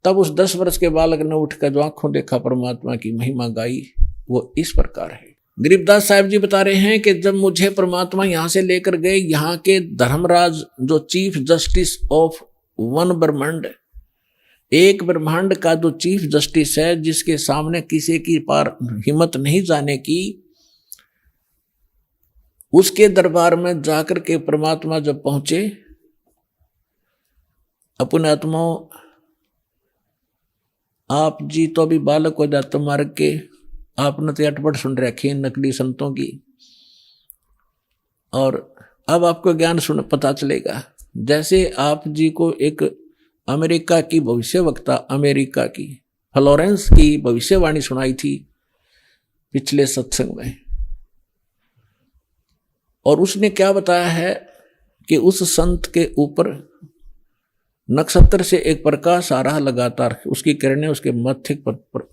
तब उस 10 वर्ष के बालक ने उठकर जो आंखों देखा परमात्मा की महिमा गाई, वो इस प्रकार है। गरीबदास साहिब जी बता रहे हैं कि जब मुझे परमात्मा यहाँ से लेकर गए, यहाँ के धर्मराज जो चीफ जस्टिस ऑफ वन ब्रह्मांड, एक ब्रह्मांड का जो चीफ जस्टिस है, जिसके सामने किसी की पार हिम्मत नहीं जाने की, उसके दरबार में जाकर के परमात्मा जब पहुंचे, अपने आत्माओं आप जी तो अभी बालक हो जाते मार्ग के, आपने तो अटपट सुन रखी है नकली संतों की, और अब आपको ज्ञान सुन पता चलेगा। जैसे आप जी को एक अमेरिका की भविष्यवक्ता, अमेरिका की फ्लोरेंस की भविष्यवाणी सुनाई थी पिछले सत्संग में, और उसने क्या बताया है कि उस संत के ऊपर नक्षत्र से एक प्रकाश आ रहा लगातार, उसकी किरणें उसके मत्थे पर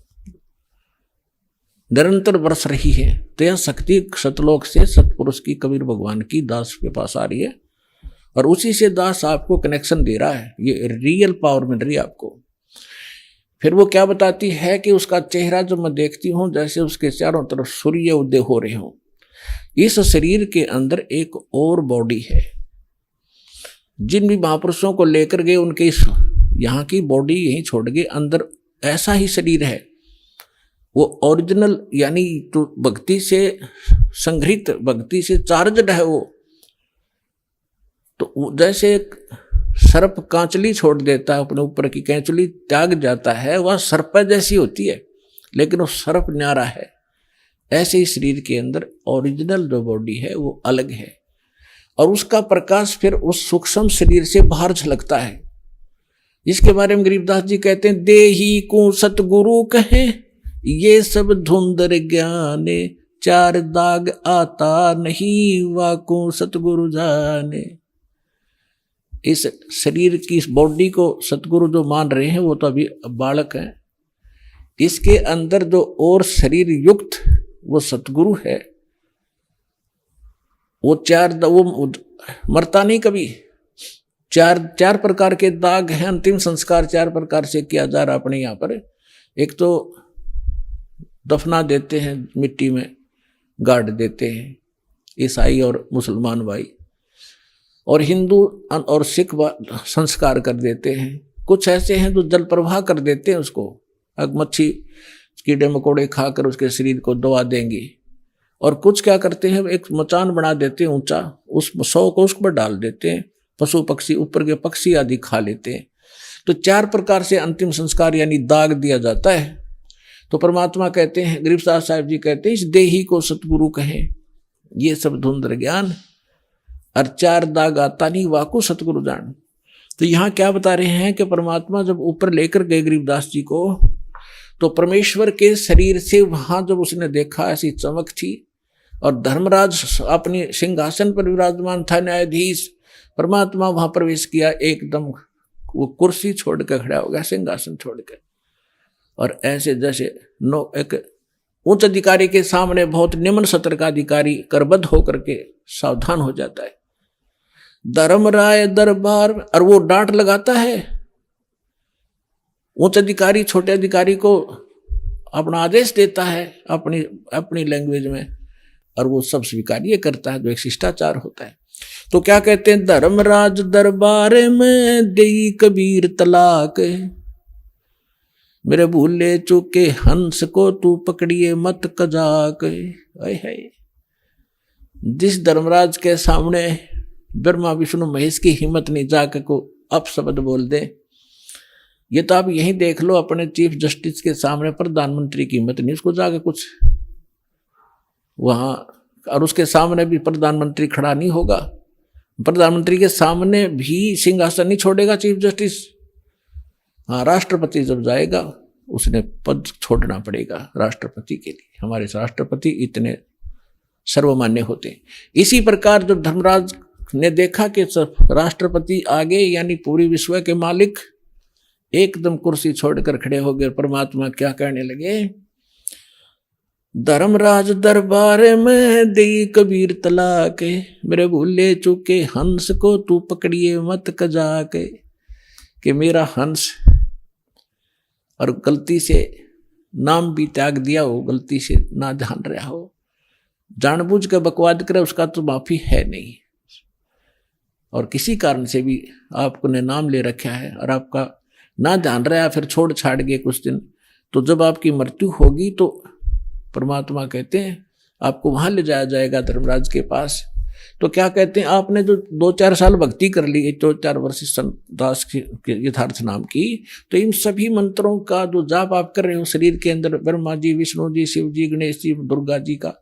निरंतर बरस रही है। तो यह शक्ति सतलोक से सतपुरुष की, कबीर भगवान की दास के पास आ रही है, और उसी से दास आपको कनेक्शन दे रहा है, ये रियल पावर मिल रही है आपको। फिर वो क्या बताती है कि उसका चेहरा जब मैं देखती हूँ जैसे उसके चारों तरफ सूर्य उदय हो रहे हों। इस शरीर के अंदर एक और बॉडी है। जिन भी महापुरुषों को लेकर गए उनके इस यहाँ की बॉडी यहीं छोड़ गए, अंदर ऐसा ही शरीर है, वो ओरिजिनल यानी तो भक्ति से संग्रहित, भक्ति से चार्जड है वो। तो जैसे एक सर्प कांचली छोड़ देता है, अपने ऊपर की कैंचली त्याग जाता है, वह सर्प जैसी होती है, लेकिन वो सर्प न्यारा है। ऐसे ही शरीर के अंदर ओरिजिनल जो बॉडी है वो अलग है, और उसका प्रकाश फिर उस सूक्ष्म शरीर से बाहर झलकता है। इसके बारे में गरीबदास जी कहते हैं, देही को सतगुरु कहे ये सब धुंधर ज्ञाने, चार दाग आता नहीं वाको सतगुरु जाने। इस शरीर की, इस बॉडी को सतगुरु जो मान रहे हैं वो तो अभी बालक है। इसके अंदर जो और शरीर युक्त वो सतगुरु है, वो मरता नहीं कभी। चार प्रकार के दाग हैं, अंतिम संस्कार 4 प्रकार से किया जा रहा अपने यहाँ पर। एक तो दफना देते हैं, मिट्टी में गाड़ देते हैं ईसाई और मुसलमान भाई, और हिंदू और सिख संस्कार कर देते हैं। कुछ ऐसे हैं जो जल प्रवाह कर देते हैं उसको, मच्छी कीड़े मकोड़े खाकर उसके शरीर को दबा देंगे। और कुछ क्या करते हैं, एक मचान बना देते हैं ऊंचा, उस 100 को उस पर डाल देते हैं, पशु पक्षी ऊपर के पक्षी आदि खा लेते हैं। तो 4 प्रकार से अंतिम संस्कार यानी दाग दिया जाता है। तो परमात्मा कहते हैं, गरीबदास साहब जी कहते हैं, इस देही को सतगुरु कहें ये सब धुंधर ज्ञान, और 4 दाग आता नहीं वाको सतगुरु जान। तो यहाँ क्या बता रहे हैं कि परमात्मा जब ऊपर लेकर गए गरीबदास जी को, तो परमेश्वर के शरीर से वहां जब उसने देखा ऐसी चमक थी, और धर्मराज अपने सिंहासन पर विराजमान था, न्यायाधीश। परमात्मा वहां प्रवेश किया, एकदम वो कुर्सी छोड़कर खड़ा हो गया, सिंहासन छोड़कर, और ऐसे जैसे एक उच्च अधिकारी के सामने बहुत निम्न सत्र का अधिकारी करबद्ध होकर के सावधान हो जाता है। धर्मराय दरबार, और वो डांट लगाता है उच्च अधिकारी छोटे अधिकारी को, अपना आदेश देता है अपनी लैंग्वेज में, और वो सब स्वीकार्य करता है, जो एक शिष्टाचार होता है। तो क्या कहते हैं, धर्मराज दरबार में देई कबीर तलाक, मेरे भूले चूके हंस को तू पकड़िए मत कजाक। है जिस धर्मराज के सामने ब्रह्मा विष्णु महेश की हिम्मत नहीं जाकर को अपशब्द बोल दे, ये तो आप यही देख लो, अपने चीफ जस्टिस के सामने प्रधानमंत्री की हिम्मत नहीं उसको जाके कुछ वहां, और उसके सामने भी प्रधानमंत्री खड़ा नहीं होगा, प्रधानमंत्री के सामने भी सिंहासन नहीं छोड़ेगा चीफ जस्टिस। हाँ, राष्ट्रपति जब जाएगा उसने पद छोड़ना पड़ेगा राष्ट्रपति के लिए, हमारे राष्ट्रपति इतने सर्वमान्य होते हैं। इसी प्रकार जब धर्मराज ने देखा कि राष्ट्रपति आगे यानी पूरी विश्व के मालिक एकदम कुर्सी छोड़कर खड़े हो गए, परमात्मा क्या कहने लगे, धर्मराज दरबार में देई कबीर तलाक, मेरे भूले चूके हंस को तू पकड़िए मत कजाके। कि मेरा हंस, और गलती से नाम भी त्याग दिया हो, गलती से ना ध्यान रहा हो, जानबूझ कर बकवाद करे, उसका तो माफी है नहीं। और किसी कारण से भी आपको ने नाम ले रखा है और आपका ना ध्यान रहा, फिर छोड़ छाड़ गए कुछ दिन, तो जब आपकी मृत्यु होगी तो परमात्मा कहते हैं आपको वहां ले जाया जाएगा धर्मराज के पास। तो क्या कहते हैं, आपने जो 2-4 साल भक्ति कर ली, 2-4 वर्ष संत दास के यथार्थ नाम की, तो इन सभी मंत्रों का जो जाप आप कर रहे हो शरीर के अंदर, ब्रह्मा जी, विष्णु जी, शिव जी, गणेश जी, दुर्गा जी का,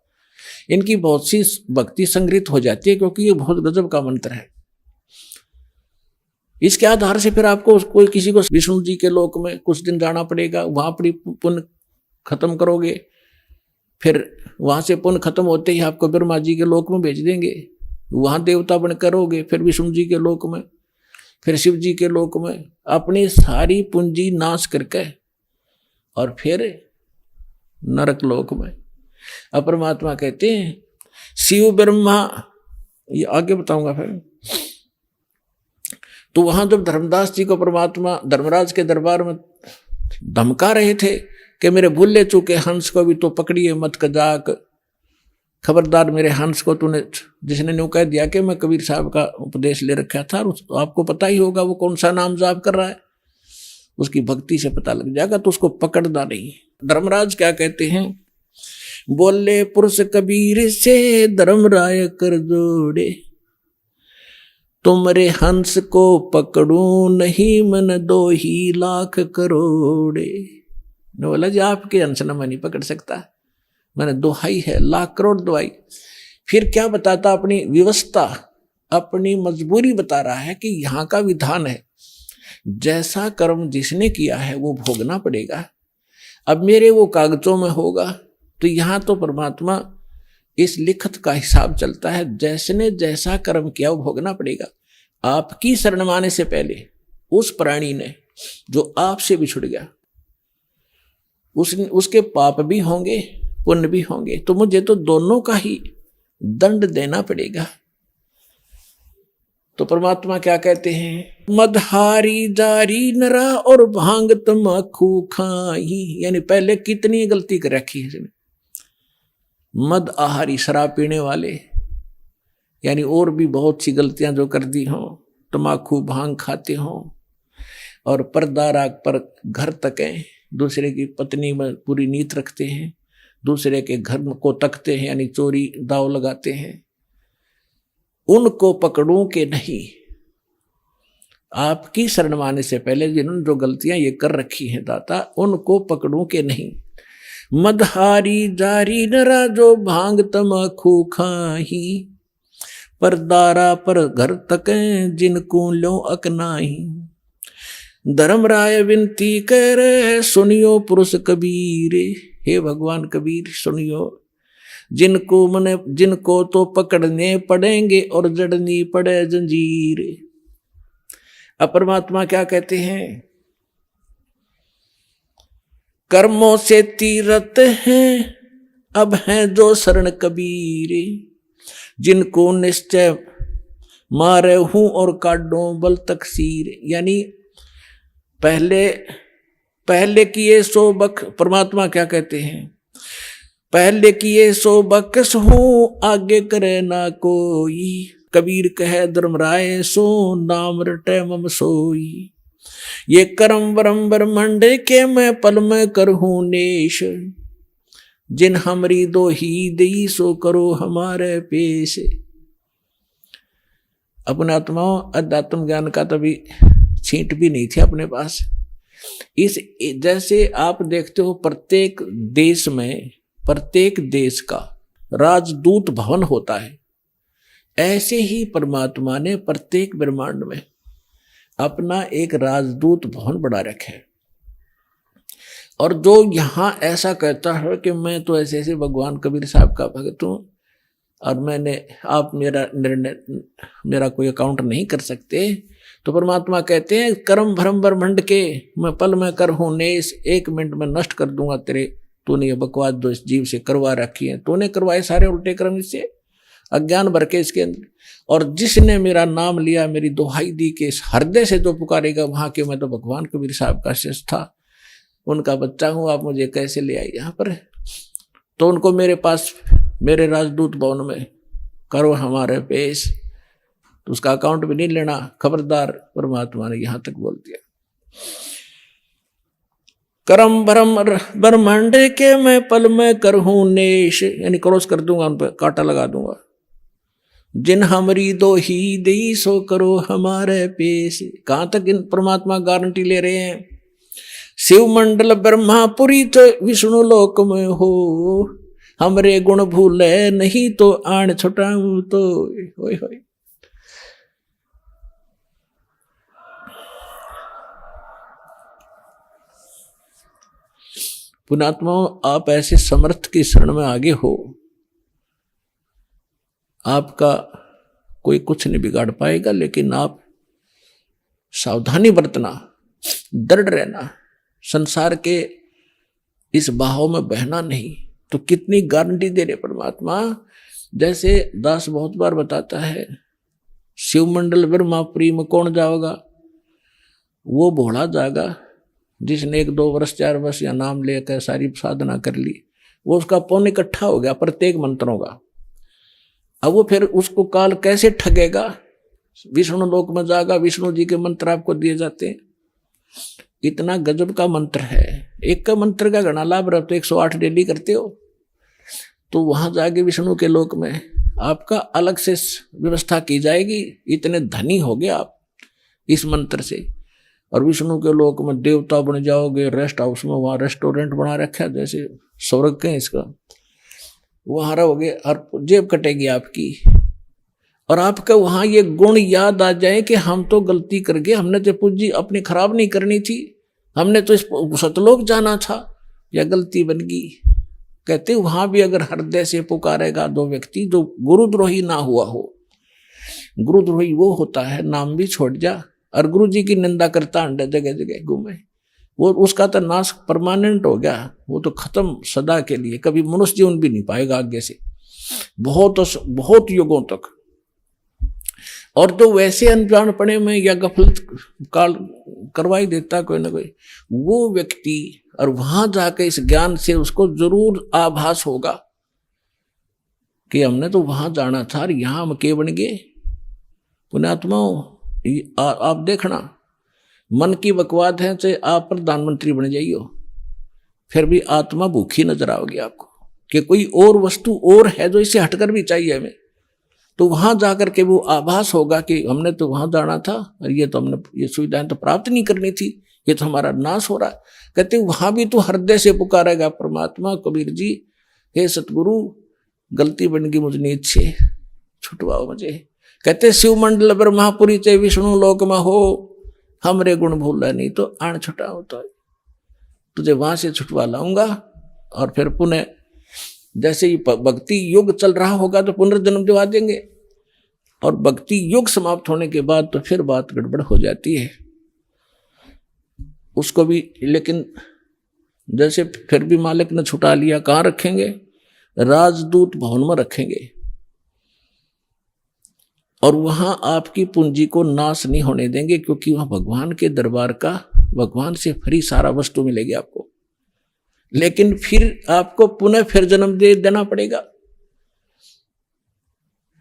इनकी बहुत सी भक्ति संग्रहित हो जाती है, क्योंकि ये बहुत गजब का मंत्र है। इसके आधार से फिर आपको कोई किसी को विष्णु जी के लोक में कुछ दिन जाना पड़ेगा, वहां अपनी पुण्य खत्म करोगे, फिर वहां से पुण्य खत्म होते ही आपको ब्रह्मा जी के लोक में भेज देंगे, वहां देवता बन करोगे, फिर विष्णु जी के लोक में, फिर शिव जी के लोक में, अपनी सारी पूंजी नाश करके, और फिर नरक लोक में। अब परमात्मा कहते हैं शिव ब्रह्मा, ये आगे बताऊंगा फिर। तो वहां जब धर्मदास जी को परमात्मा धर्मराज के दरबार में धमका रहे थे कि मेरे भूले चूके हंस को भी तो पकड़िए मत कजाक, खबरदार मेरे हंस को तूने, जिसने न्यू कह दिया कि मैं कबीर साहब का उपदेश ले रखा था, तो आपको पता ही होगा वो कौन सा नाम जाप कर रहा है, उसकी भक्ति से पता लग जाएगा, तो उसको पकड़ना नहीं। धर्मराज क्या कहते हैं, बोले पुरुष कबीर से धर्मराय कर जोड़े, तुमरे हंस को पकड़ू नहीं मन 2 लाख करोड़े। ने बोला जी आपके हंस न मैं नहीं पकड़ सकता, मैंने दोहाई है, लाख करोड़ दोहाई। फिर क्या बताता, अपनी व्यवस्था अपनी मजबूरी बता रहा है कि यहाँ का विधान है, जैसा कर्म जिसने किया है वो भोगना पड़ेगा। अब मेरे वो कागजों में होगा, तो यहाँ तो परमात्मा इस लिखत का हिसाब चलता है, जैसने जैसा कर्म किया वो भोगना पड़ेगा। आपकी शरण माने से पहले उस प्राणी ने जो आपसे बिछुड़ गया, उसके पाप भी होंगे, पुण्य भी होंगे, तो मुझे तो दोनों का ही दंड देना पड़ेगा। तो परमात्मा क्या कहते हैं, मदहारी जारी नरा और भांग तमाकू खाई। यानी पहले कितनी गलती कर रखी है इसने। मद आहारी शराब पीने वाले, यानी और भी बहुत सी गलतियां जो कर दी हों, तमाकू भांग खाते हों, और पर्दा पर घर तकें, दूसरे की पत्नी में पूरी नीयत रखते हैं, दूसरे के घर को तकते हैं, यानी चोरी दाव लगाते हैं। उनको पकड़ूं के नहीं, आपकी शरण माने से पहले जिन्होंने जो गलतियां ये कर रखी हैं दाता, उनको पकड़ूं के नहीं। मदहारी जारी नरा जो भांग तमाकू खाही, परदारा पर घर तकें जिनको लो अकनाही। धर्मराय विनती करे सुनियो पुरुष कबीर। हे भगवान कबीर सुनियो, जिनको तो पकड़ने पड़ेंगे और जड़नी पड़े जंजीर। अब परमात्मा क्या कहते हैं, कर्मों से तीरथ हैं अब हैं जो शरण कबीर। जिनको निश्चय मारे हूं और काटो बल तकसीर। यानी पहले किए सो बक, परमात्मा क्या कहते हैं, पहले किए सो बकस हूं आगे करे ना कोई। कबीर कहे धर्मराय सो नाम रटे मम सोई। ये कर्म वरम ब्रह्मंड के मैं पल में करहूं नेश। जिन हमरी दो ही दई सो करो हमारे पेश। अपने आत्माओं अध्यात्म ज्ञान का तभी छींट भी नहीं थी अपने पास। इस जैसे आप देखते हो प्रत्येक देश में, प्रत्येक देश का राजदूत भवन होता है, ऐसे ही परमात्मा ने प्रत्येक ब्रह्मांड में अपना एक राजदूत भवन बना रखा है। और जो यहाँ ऐसा कहता है कि मैं तो ऐसे ऐसे भगवान कबीर साहब का भक्त हूँ और आप मेरा कोई अकाउंट नहीं कर सकते, तो परमात्मा कहते हैं कर्म भरम ब्रह्मंड के मैं पल में कर हूं नेस। 1 मिनट में नष्ट कर दूंगा तेरे, तूने ये बकवास जो इस जीव से करवा रखी है, तूने करवाए सारे उल्टे कर्म इससे, अज्ञान भर के इसके अंदर। और जिसने मेरा नाम लिया, मेरी दुहाई दी के इस हृदय से जो पुकारेगा, वहां के मैं तो भगवान कबीर साहब का शिष्य था, उनका बच्चा हूं, आप मुझे कैसे ले आए यहाँ पर। तो उनको मेरे पास, मेरे राजदूत भवन में करो हमारे पेश। तो उसका अकाउंट भी नहीं लेना, खबरदार, परमात्मा ने यहां तक बोल दिया। करम भरम ब्रह्मांड के मैं पल में करहूं नेश, यानी क्रॉस कर दूंगा, उन पर कांटा लगा दूंगा। जिन हमरी दो ही दई सो करो हमारे पेश। कहां तक इन परमात्मा गारंटी ले रहे हैं, शिव मंडल ब्रह्मापुरी तो विष्णु लोक में हो। हमरे गुण भूले नहीं तो आण छुटाऊं तो। होय होय। पुणात्माओं, आप ऐसे समर्थ की शरण में आगे हो, आपका कोई कुछ नहीं बिगाड़ पाएगा, लेकिन आप सावधानी बरतना, दृढ़ रहना, संसार के इस बहाव में बहना नहीं। तो कितनी गारंटी दे रहे परमात्मा। जैसे दास बहुत बार बताता है, शिव मंडल ब्रह्मापुरी में कौन जाएगा, वो भोला जाएगा जिसने 1-2 वर्ष 4 वर्ष या नाम लेकर सारी साधना कर ली। वो उसका पुण्य इकट्ठा हो गया प्रत्येक मंत्रों का। अब वो फिर उसको काल कैसे ठगेगा, विष्णु लोक में जाएगा, विष्णु जी के मंत्र आपको दिए जाते हैं। इतना गजब का मंत्र है, एक का मंत्र का घना लाभ रहा, तो 108 डेली करते हो, तो वहां जाके विष्णु के लोक में आपका अलग से व्यवस्था की जाएगी। इतने धनी हो गए आप इस मंत्र से। और विष्णु के लोक में देवता बन जाओगे, रेस्ट हाउस में, वहां रेस्टोरेंट बना रखा है जैसे स्वर्ग के इसका, वहां रहोगे और जेब कटेगी आपकी। और आपका वहां ये गुण याद आ जाए कि हम तो गलती कर गए, हमने तो पूंजी अपनी खराब नहीं करनी थी, हमने तो इस सतलोक जाना था, या गलती बन गई। कहते वहां भी अगर हृदय से पुकारेगा दो व्यक्ति, जो गुरुद्रोही ना हुआ हो। गुरुद्रोही वो होता है नाम भी छोड़ जा और गुरु जी की निंदा करता अंडा जगह जगह घूमे, वो उसका तो नाश परमानेंट हो गया, वो तो खत्म सदा के लिए, कभी मनुष्य जीवन भी नहीं पाएगा आगे से, बहुत युगों तक। और तो वैसे अनजानपने में या गफलत काल करवाई देता कोई ना कोई, वो व्यक्ति और वहां जाकर इस ज्ञान से उसको जरूर आभास होगा कि हमने तो वहां जाना था और यहां हम के बन गए। पुण्यात्माओं, आप देखना, मन की बकवाद है, चाहे आप प्रधानमंत्री बन जाइयो, फिर भी आत्मा भूखी नजर आओगी आपको कि कोई और वस्तु और है जो इससे हटकर भी चाहिए हमें। तो वहां जाकर के वो आभास होगा कि हमने तो वहां जाना था और ये तो हमने ये सुविधाएं तो प्राप्त नहीं करनी थी, ये तो हमारा नाश हो रहा है। कहते वहां भी तो हृदय से पुकारेगा परमात्मा, कबीर जी हे सतगुरु गलती बन गई मुझ नीचे, छुटवाओ मुझे। कहते शिव मंडल ब्रह्मापुरी चे विष्णु लोक में हो, हमरे गुण भूला नहीं तो आण छुटा होता है, तुझे वहां से छुटवा लाऊंगा। और फिर पुनः जैसे ही भक्ति युग चल रहा होगा तो पुनर्जन्म दिवा देंगे, और भक्ति युग समाप्त होने के बाद तो फिर बात गड़बड़ हो जाती है उसको भी। लेकिन जैसे फिर भी मालिक ने छुटा लिया, कहाँ रखेंगे? राजदूत भवन में रखेंगे, और वहां आपकी पूंजी को नाश नहीं होने देंगे, क्योंकि वहां भगवान के दरबार का, भगवान से फ्री सारा वस्तु मिलेगी आपको। लेकिन फिर आपको पुनः फिर जन्म दे देना पड़ेगा,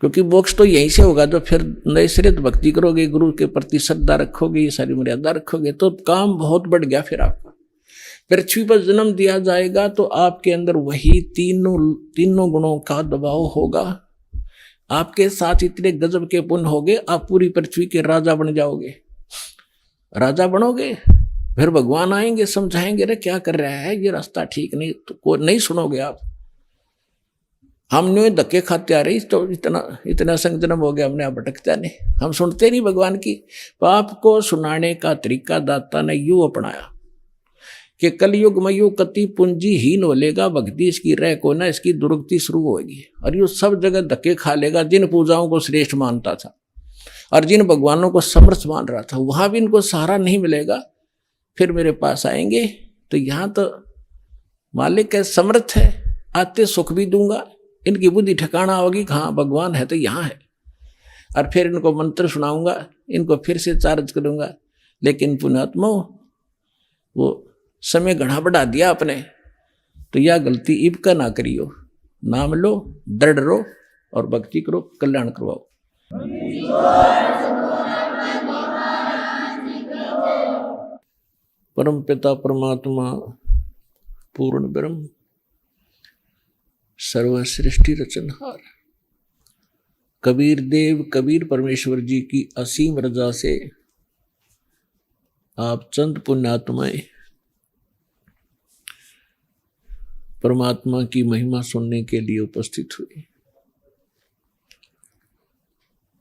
क्योंकि मोक्ष तो यहीं से होगा। जो फिर नए सिरे भक्ति करोगे, गुरु के प्रति श्रद्धा रखोगे, ये सारी मर्यादा रखोगे, तो काम बहुत बढ़ गया। फिर आपका पृथ्वी पर जन्म दिया जाएगा तो आपके अंदर वही तीनों गुणों का दबाव होगा। आपके साथ इतने गजब के पुण्य होगे, आप पूरी पृथ्वी के राजा बन जाओगे। राजा बनोगे, फिर भगवान आएंगे, समझाएंगे, रे क्या कर रहा है, ये रास्ता ठीक नहीं, तो नहीं सुनोगे आप। हमने धक्के खाते आ रही, तो इतना संजन्म हो गया हमने, अब भटकता नहीं, हम सुनते नहीं भगवान की। पाप को सुनाने का तरीका दाता ने यूं अपनाया कि कलयुग में यूं कति पूंजी हीन हो लेगा, भक्ति इसकी रह को ना, इसकी दुर्गति शुरू होगी, और यूं सब जगह धक्के खा लेगा। जिन पूजाओं को श्रेष्ठ मानता था और जिन भगवानों को समर्थ मान रहा था, वहां भी इनको सहारा नहीं मिलेगा। फिर मेरे पास आएंगे तो यहां तो मालिक है, समर्थ है, आते सुख भी दूंगा, इनकी बुद्धि ठिकाना होगी, हाँ भगवान है तो यहाँ है। और फिर इनको मंत्र सुनाऊंगा, इनको फिर से चार्ज करूंगा। लेकिन पुण्यात्मा, वो समय घना बढ़ा दिया आपने, तो यह गलती इब का ना करियो। नाम लो, दृढ़ रहो और भक्ति करो, कल्याण करवाओ। परम पिता परमात्मा पूर्ण ब्रह्म सर्व सृष्टि रचनहार कबीर देव कबीर परमेश्वर जी की असीम रजा से आप चंद पुण्यात्माएं परमात्मा की महिमा सुनने के लिए उपस्थित हुए।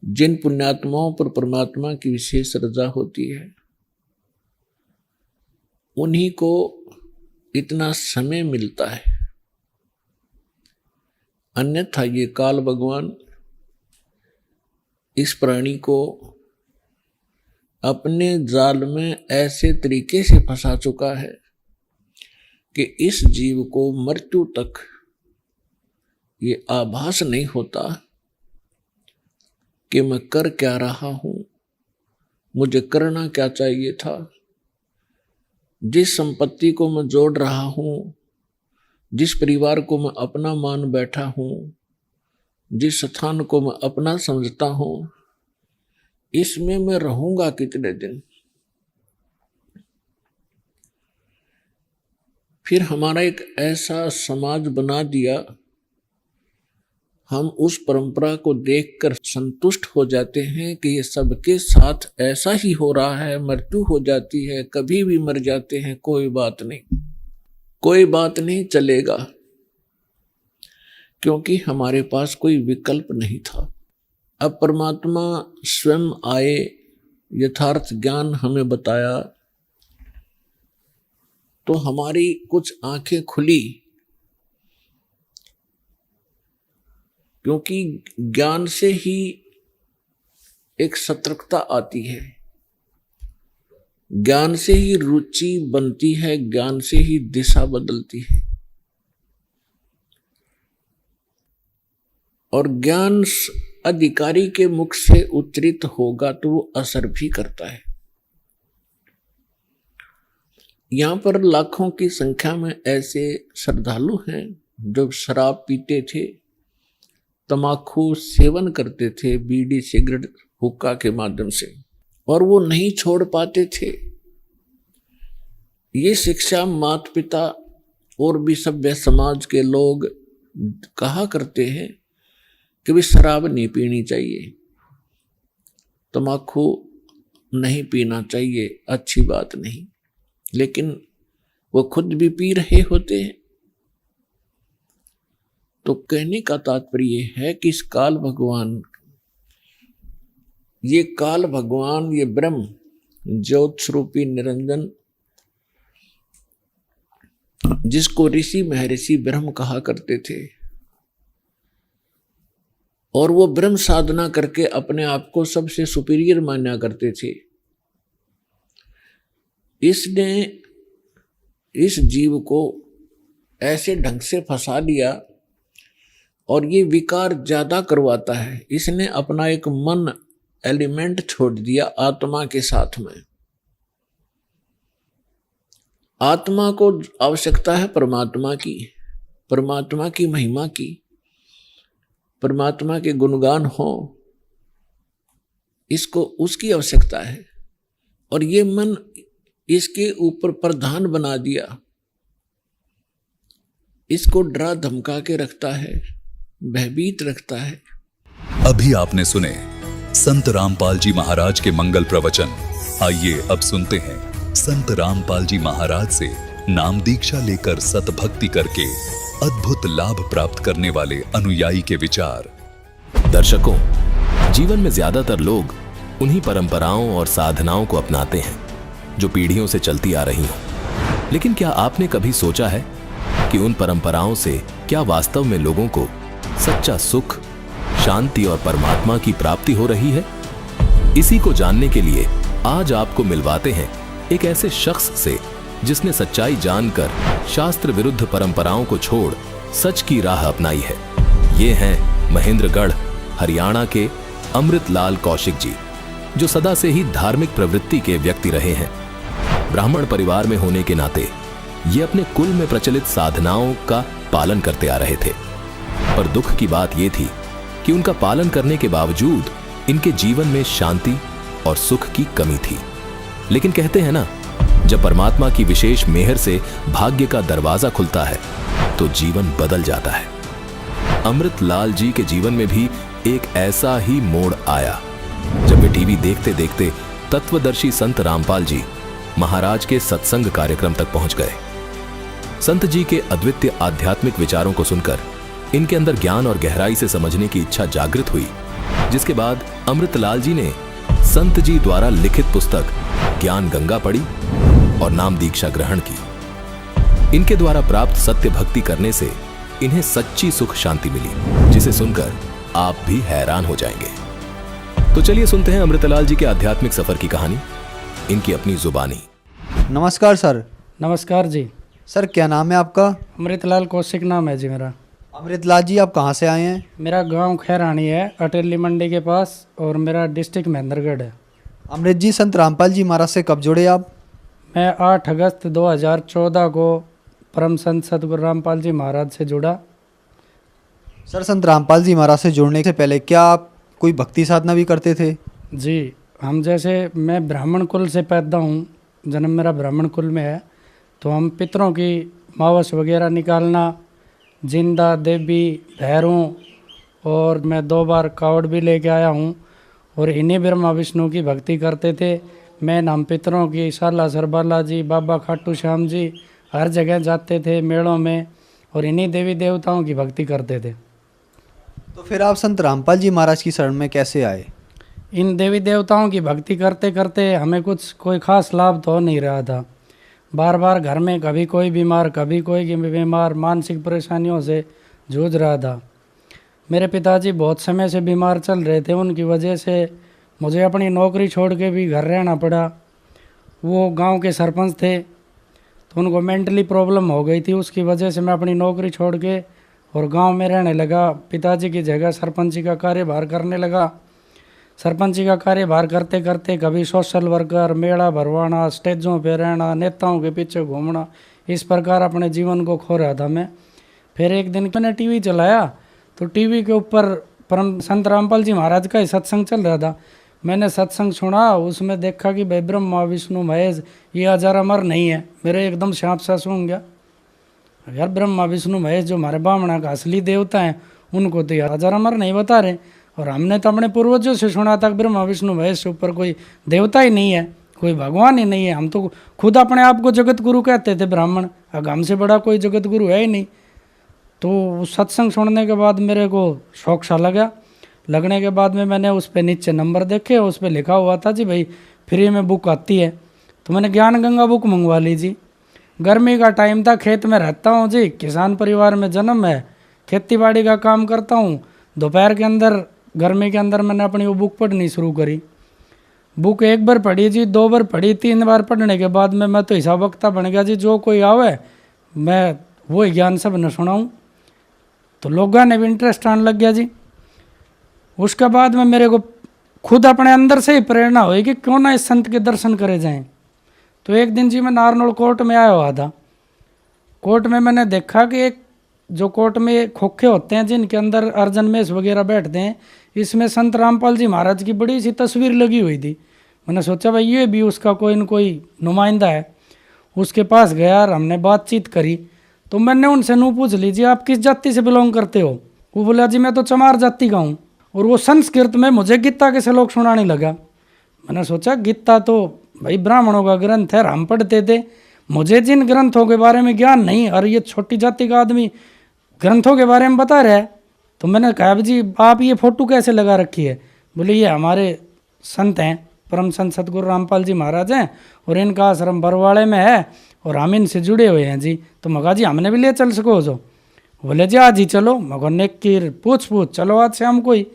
जिन पुण्यात्माओं पर परमात्मा की विशेष रजा होती है, उन्हीं को इतना समय मिलता है, अन्यथा ये काल भगवान इस प्राणी को अपने जाल में ऐसे तरीके से फंसा चुका है कि इस जीव को मृत्यु तक ये आभास नहीं होता कि मैं कर क्या रहा हूं, मुझे करना क्या चाहिए था। जिस संपत्ति को मैं जोड़ रहा हूं, जिस परिवार को मैं अपना मान बैठा हूं, जिस स्थान को मैं अपना समझता हूं, इसमें मैं रहूंगा कितने दिन। फिर हमारा एक ऐसा समाज बना दिया, हम उस परंपरा को देखकर संतुष्ट हो जाते हैं कि ये सबके साथ ऐसा ही हो रहा है, मृत्यु हो जाती है, कभी भी मर जाते हैं, कोई बात नहीं, कोई बात नहीं, चलेगा, क्योंकि हमारे पास कोई विकल्प नहीं था। अब परमात्मा स्वयं आए, यथार्थ ज्ञान हमें बताया, तो हमारी कुछ आंखें खुली, क्योंकि ज्ञान से ही एक सतर्कता आती है, ज्ञान से ही रुचि बनती है, ज्ञान से ही दिशा बदलती है। और ज्ञान अधिकारी के मुख से उच्चरित होगा तो वो असर भी करता है। यहां पर लाखों की संख्या में ऐसे श्रद्धालु हैं जो शराब पीते थे, तमाकू सेवन करते थे, बीड़ी सिगरेट हुक्का के माध्यम से, और वो नहीं छोड़ पाते थे। ये शिक्षा माता पिता और भी सभ्य समाज के लोग कहा करते हैं कि भी शराब नहीं पीनी चाहिए, तमाकू नहीं पीना चाहिए, अच्छी बात नहीं, लेकिन वो खुद भी पी रहे होते हैं। तो कहने का तात्पर्य है कि इस काल भगवान, ये काल भगवान, ये ब्रह्म ज्योत स्वरूपी निरंजन, जिसको ऋषि महर्षि ब्रह्म कहा करते थे, और वो ब्रह्म साधना करके अपने आप को सबसे सुपीरियर माना करते थे, इसने इस जीव को ऐसे ढंग से फंसा लिया और ये विकार ज्यादा करवाता है। इसने अपना एक मन एलिमेंट छोड़ दिया आत्मा के साथ में। आत्मा को आवश्यकता है परमात्मा की महिमा की, परमात्मा के गुणगान हो, इसको उसकी आवश्यकता है। और ये मन इसके ऊपर प्रधान बना दिया, इसको डरा धमका के रखता है, भयभीत रखता है। अभी आपने सुने संत रामपाल जी महाराज के मंगल प्रवचन। आइए अब सुनते हैं संत रामपाल जी महाराज से नाम दीक्षा लेकर सतभक्ति करके अद्भुत लाभ प्राप्त करने वाले अनुयायी के विचार। दर्शकों, जीवन में ज्यादातर लोग उन्हीं परंपराओं और साधनाओं को अपनाते हैं जो पीढ़ियों से चलती आ रही हों। लेकिन क्या आपने कभी सोचा है कि उन परंपराओं से क्या वास्तव में लोगों को सच्चा सुख, शांति और परमात्मा की प्राप्ति हो रही है? इसी को जानने के लिए आज आपको मिलवाते हैं एक ऐसे शख्स से जिसने सच्चाई जानकर शास्त्र विरुद्ध परंपराओं को छोड़ सच की राह अपनाई है। ये हैं महेंद्रगढ़ हरियाणा के अमृतलाल कौशिक जी, जो सदा से ही धार्मिक प्रवृत्ति के व्यक्ति रहे हैं। ब्राह्मण परिवार में होने के नाते ये अपने कुल में प्रचलित साधनाओं का पालन करते आ रहे थे, पर दुख की बात यह थी कि उनका पालन करने के बावजूद इनके जीवन में शांति और सुख की कमी थी। लेकिन कहते हैं ना, जब परमात्मा की विशेष मेहर से भाग्य का दरवाजा खुलता है तो जीवन बदल जाता है। अमृतलाल जी के जीवन में भी एक ऐसा ही मोड़ आया जब वे टीवी देखते देखते तत्वदर्शी संत रामपाल जी महाराज के सत्संग कार्यक्रम तक पहुंच गए। संत जी के अद्वितीय आध्यात्मिक विचारों को सुनकर इनके अंदर ज्ञान और गहराई से समझने की इच्छा जागृत हुई, जिसके बाद अमृतलाल जी ने संत जी द्वारा लिखित पुस्तक ज्ञान गंगा पढ़ी और नाम दीक्षा ग्रहण की। इनके द्वारा प्राप्त सत्य भक्ति करने से इन्हें सच्ची सुख शांति मिली, जिसे सुनकर आप भी हैरान हो जाएंगे। तो चलिए सुनते हैं अमृतलाल जी के आध्यात्मिक सफर की कहानी, इनकी अपनी जुबानी। नमस्कार सर। नमस्कार जी। सर क्या नाम है आपका? अमृतलाल कौशिक नाम है जी मेरा। अमृतलाल जी आप कहाँ से आए हैं? मेरा गांव खैरानी है, अटेली मंडी के पास, और मेरा डिस्ट्रिक्ट महेंद्रगढ़ है। अमृत जी, संत रामपाल जी महाराज से कब जुड़े आप? मैं 8 अगस्त 2014 को परम संत सतगुरु रामपाल जी महाराज से जुड़ा। सर संत रामपाल जी महाराज से जुड़ने से पहले क्या आप कोई भक्ति साधना भी करते थे? जी, हम जैसे मैं ब्राह्मण कुल से पैदा हूँ, जन्म मेरा ब्राह्मण कुल में है, तो हम पितरों की मावस वगैरह निकालना, जिंदा देवी भैरों, और मैं 2 बार कावड़ भी लेके आया हूँ, और इन्हीं ब्रह्मा विष्णु की भक्ति करते थे। मैं हम पितरों की साला सरबाला जी, बाबा खाटू श्याम जी, हर जगह जाते थे मेलों में, और इन्हीं देवी देवताओं की भक्ति करते थे। तो फिर आप संत रामपाल जी महाराज की शरण में कैसे आए? इन देवी देवताओं की भक्ति करते करते हमें कुछ कोई खास लाभ तो हो नहीं रहा था। बार बार घर में कभी कोई बीमार, कभी कोई बीमार, मानसिक परेशानियों से जूझ रहा था। मेरे पिताजी बहुत समय से बीमार चल रहे थे, उनकी वजह से मुझे अपनी नौकरी छोड़ के भी घर रहना पड़ा। वो गांव के सरपंच थे, तो उनको मेंटली प्रॉब्लम हो गई थी, उसकी वजह से मैं अपनी नौकरी छोड़ के और गांव में रहने लगा। पिताजी की जगह सरपंची का कार्यभार करने लगा। सरपंची का कार्यभार करते करते कभी सोशल वर्कर, मेला भरवाना, स्टेजों पे रहना, नेताओं के पीछे घूमना, इस प्रकार अपने जीवन को खो रहा था मैं। फिर एक दिन मैंने टीवी चलाया तो टीवी के ऊपर परम संत रामपाल जी महाराज का ही सत्संग चल रहा था। मैंने सत्संग सुना, उसमें देखा कि भाई ब्रह्मा विष्णु महेश ये अजर अमर नहीं है। मेरे एकदम से आप सा सूंघ गया, यार ब्रह्मा विष्णु महेश जो हमारे ब्राह्मण का असली देवता हैं उनको तो यार अजर अमर नहीं बता रहे। और हमने तो अपने पूर्वजों से सुना था कि ब्रह्मा विष्णु महेश से ऊपर कोई देवता ही नहीं है, कोई भगवान ही नहीं है। हम तो खुद अपने आप को जगत गुरु कहते थे ब्राह्मण, अब हमसे बड़ा कोई जगत गुरु है ही नहीं। तो सत्संग सुनने के बाद मेरे को शौक सा लगा। लगने के बाद में मैंने उस पर नीचे नंबर देखे, उस पर लिखा हुआ था जी भाई फ्री में बुक आती है। तो मैंने ज्ञान गंगा बुक मंगवा ली जी। गर्मी का टाइम था, खेत में रहता हूँ जी, किसान परिवार में जन्म है, खेती बाड़ी का काम करता हूँ। दोपहर के अंदर गर्मी के अंदर मैंने अपनी वो बुक पढ़नी शुरू करी। बुक एक बार पढ़ी जी, 2 बार पढ़ी, 3 बार पढ़ने के बाद में मैं तो हिसाब वक्ता बन गया जी, जो कोई आवे मैं वो ज्ञान सब न सुनाऊँ। तो लोगों ने भी इंटरेस्ट आने लग गया जी। उसके बाद में मेरे को खुद अपने अंदर से ही प्रेरणा हुई कि क्यों ना इस संत के दर्शन करे जाएं। तो एक दिन जी मैं नारनौल कोर्ट में आया हुआ था। कोर्ट में मैंने देखा कि एक जो कोर्ट में खोखे होते हैं जिनके अंदर अर्जन मेष वगैरह बैठते हैं, इसमें संत रामपाल जी महाराज की बड़ी सी तस्वीर लगी हुई थी। मैंने सोचा भाई ये भी उसका कोई न कोई नुमाइंदा है। उसके पास गया और हमने बातचीत करी। तो मैंने उनसे नू पूछ लीजिए आप किस जाति से बिलोंग करते हो। वो बोला जी मैं तो चमार जाति का हूँ। और वो संस्कृत में मुझे गीता के श्लोक सुनाने लगा। मैंने सोचा गीता तो भाई ब्राह्मणों का ग्रंथ है, हम पढ़ते थे, मुझे जिन ग्रंथों के बारे में ज्ञान नहीं, और ये छोटी जाति का आदमी ग्रंथों के बारे में बता रहा है। तो मैंने कहा जी आप ये फोटो कैसे लगा रखी है। बोले ये हमारे संत हैं, परम संत सतगुरु रामपाल जी महाराज हैं, और इनका आश्रम बरवाड़े में है और हम इनसे जुड़े हुए हैं जी। तो मगा जी हमने भी ले चल सको जो। बोले जी आज ही चलो। मगर नेकीर पूछ चलो आज शाम को ही।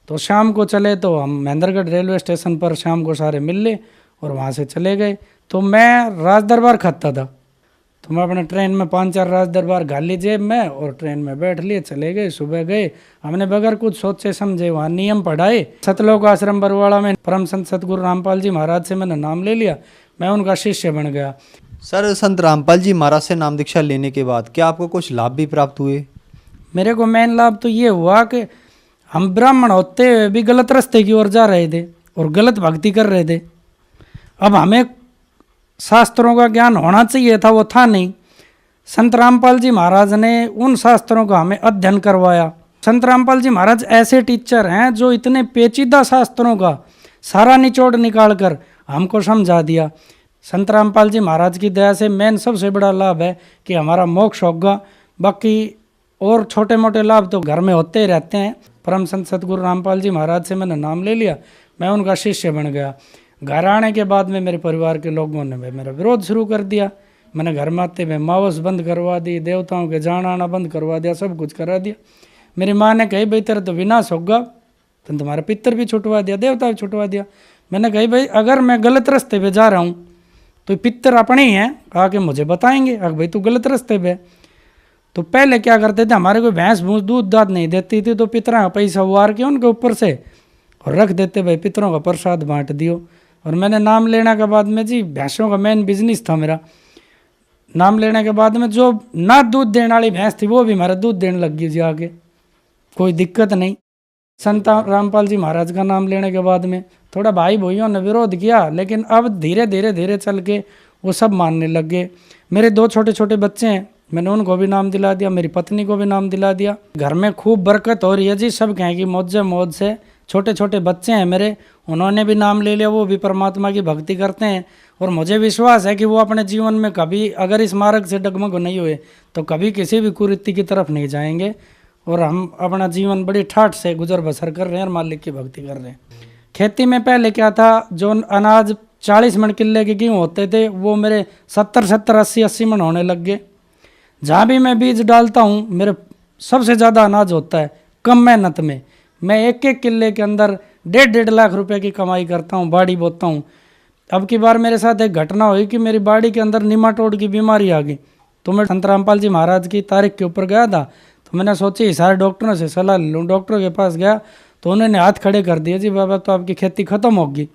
तो शाम को चले तो हम महेंद्रगढ़ रेलवे स्टेशन पर शाम को सारे मिल ले और वहाँ से चले गए। तो मैं राज दरबार खाता था, तो मैं अपने ट्रेन में 5-4 राज दरबार घाल ली जेब में और ट्रेन में बैठ लिए, चले गए। सुबह गए, हमने बगैर कुछ सोचे समझे वहाँ नियम पढ़ाए। सतलोक आश्रम बरवाड़ा में परम संत सतगुरु रामपाल जी महाराज से मैंने नाम ले लिया, मैं उनका शिष्य बन गया। सर संत रामपाल जी महाराज से नाम दीक्षा लेने के बाद क्या आपको कुछ लाभ भी प्राप्त हुए? मेरे को मेन लाभ तो ये हुआ कि हम ब्राह्मण होते हुए भी गलत रास्ते की ओर जा रहे थे और गलत भक्ति कर रहे थे। अब हमें शास्त्रों का ज्ञान होना चाहिए था, वो था नहीं। संत रामपाल जी महाराज ने उन शास्त्रों का हमें अध्ययन करवाया। संत रामपाल जी महाराज ऐसे टीचर हैं जो इतने पेचीदा शास्त्रों का सारा निचोड़ निकाल कर हमको समझा दिया। संत रामपाल जी महाराज की दया से मेन सबसे बड़ा लाभ है कि हमारा मोक्ष होगा। बाकी और छोटे मोटे लाभ तो घर में होते ही रहते हैं। परम संत सतगुरु रामपाल जी महाराज से मैंने नाम ले लिया, मैं उनका शिष्य बन गया। घर आने के बाद में मेरे परिवार के लोगों ने मेरा विरोध शुरू कर दिया। मैंने घर में आते हुए मावस बंद करवा दी, देवताओं के जाना आना बंद करवा दिया, सब कुछ करा दिया। मेरी माँ ने कही भाई तेरा तो विनाश होगा, तो तुम्हारा पितर भी छुटवा दिया, देवता भी छुटवा दिया। मैंने कही भाई अगर मैं गलत रास्ते पे जा रहा हूँ तो पितर अपने ही हैं, आके मुझे बताएंगे अगर भाई तू गलत रास्ते पे। तो पहले क्या करते थे, हमारे कोई भैंस भूस दूध दाद नहीं देती थी, तो पितरों का पैसा उवार के उनके ऊपर से और रख देते, भाई पितरों का प्रसाद बांट दियो। और मैंने नाम लेने के बाद में जी भैंसों का मेन बिजनेस था मेरा। नाम लेने के बाद में जो ना दूध देने वाली भैंस थी वो भी हमारा दूध देने लग गई जी आगे, कोई दिक्कत नहीं। संत रामपाल जी महाराज का नाम लेने के बाद में थोड़ा भाई भाइयों ने विरोध किया, लेकिन अब धीरे धीरे चल के वो सब मानने लग गए। मेरे 2 छोटे छोटे बच्चे हैं, मैंने उनको भी नाम दिला दिया, मेरी पत्नी को भी नाम दिला दिया। घर में खूब बरकत हो रही है जी, सब कहें कि मौज से। छोटे छोटे बच्चे हैं मेरे, उन्होंने भी नाम ले लिया, वो भी परमात्मा की भक्ति करते हैं। और मुझे विश्वास है कि वो अपने जीवन में कभी अगर इस मार्ग से डगमग नहीं हुए तो कभी किसी भी कुरीति की तरफ नहीं जाएंगे। और हम अपना जीवन बड़ी ठाठ से गुजर बसर कर रहे हैं और मालिक की भक्ति कर रहे हैं। खेती में पहले क्या था, जो अनाज 40 मन किले के गेहूँ होते थे वो मेरे 70 80 मन होने लग गए। जहाँ भी मैं बीज डालता हूँ मेरे सबसे ज़्यादा अनाज होता है कम मेहनत में। मैं एक किले के अंदर 1.5 लाख रुपए की कमाई करता हूँ, बाड़ी बोता हूँ। अब की बार मेरे साथ एक घटना हुई कि मेरी बाड़ी के अंदर निमाटोड की बीमारी आ गई। तो मैं संत रामपाल जी महाराज की तारीख के ऊपर गया था, तो मैंने सोची सारे डॉक्टरों से सलाह लूँ। डॉक्टरों के पास गया तो उन्होंने हाथ खड़े कर दिए, जी बाबा तो आपकी खेती खत्म होगी।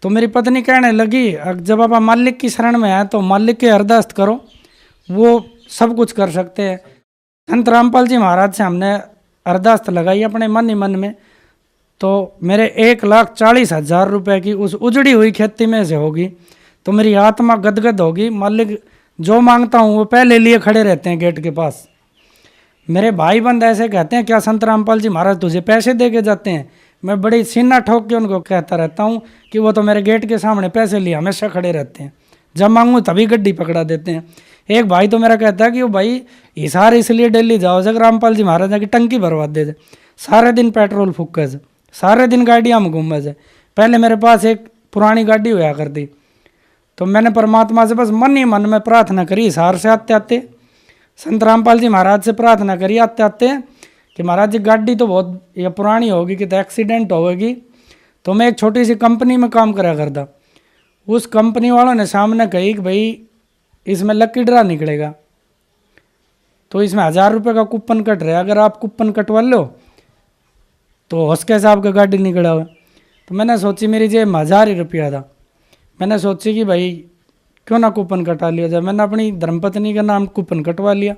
तो मेरी पत्नी कहने लगी, जब आप मालिक की शरण में आए तो मालिक के अरदास करो, वो सब कुछ कर सकते हैं। संत रामपाल जी महाराज से हमने अरदास लगाई अपने मन ही मन में, तो मेरे 1,40,000 रुपए की उस उजड़ी हुई खेती में से होगी। तो मेरी आत्मा गदगद होगी। मालिक जो मांगता हूँ वो पहले लिए खड़े रहते हैं गेट के पास। मेरे भाई बंद ऐसे कहते हैं, क्या संत रामपाल जी महाराज तुझे पैसे दे के जाते हैं? मैं बड़ी सीना ठोक के उनको कहता रहता हूँ कि वो तो मेरे गेट के सामने पैसे लिए हमेशा खड़े रहते हैं, जब मांगूँ तभी गड्डी पकड़ा देते हैं। एक भाई तो मेरा कहता है कि वो भाई हिसार इसलिए दिल्ली जाओ जब रामपाल जी महाराज की टंकी भरवा दे जाए, सारे दिन पेट्रोल फूके जाए, सारे दिन गाड़ियाँ में घूमे जाए। पहले मेरे पास एक पुरानी गाड़ी हुआ करती, तो मैंने परमात्मा से बस मन ही मन में प्रार्थना करी, हिसार से आते आते संत रामपाल जी महाराज से प्रार्थना करी आते आते कि महाराज जी गाड़ी तो बहुत ये पुरानी होगी कि तो एक्सीडेंट होगी। तो मैं एक छोटी सी कंपनी में काम करा करता। उस कंपनी वालों ने सामने कही कि भाई इसमें लकी ड्रा निकलेगा, तो इसमें 1,000 रुपये का कूपन कट रहा है, अगर आप कूपन कटवा लो तो हौसके से आपका गाड़ी निकला हुआ। तो मैंने सोची, मेरी जेब में 1,000 ही रुपया था, मैंने सोची कि भाई क्यों ना कूपन कटा लिया जाए। मैंने अपनी धर्मपत्नी का नाम कूपन कटवा लिया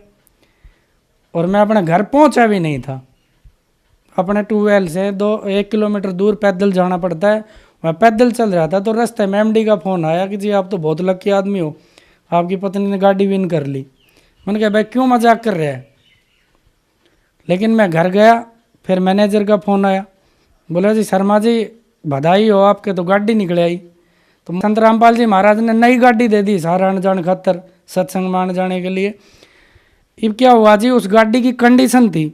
और मैं अपने घर पहुंचा भी नहीं था। अपने ट्यूबवेल से 1 किलोमीटर दूर पैदल जाना पड़ता है, मैं पैदल चल रहा था। तो रास्ते में एमडी का फ़ोन आया कि जी आप तो बहुत लकी आदमी हो, आपकी पत्नी ने गाड़ी विन कर ली। मैंने कहा भाई क्यों मजाक कर रहे हैं। लेकिन मैं घर गया, फिर मैनेजर का फ़ोन आया, बोला जी शर्मा जी बधाई हो आपके तो गाड़ी निकल आई। तो संत रामपाल जी महाराज ने नई गाड़ी दे दी सारा आने जाने खातर, सत्संग में आने जाने के लिए। अब क्या हुआ जी, उस गाड़ी की कंडीशन थी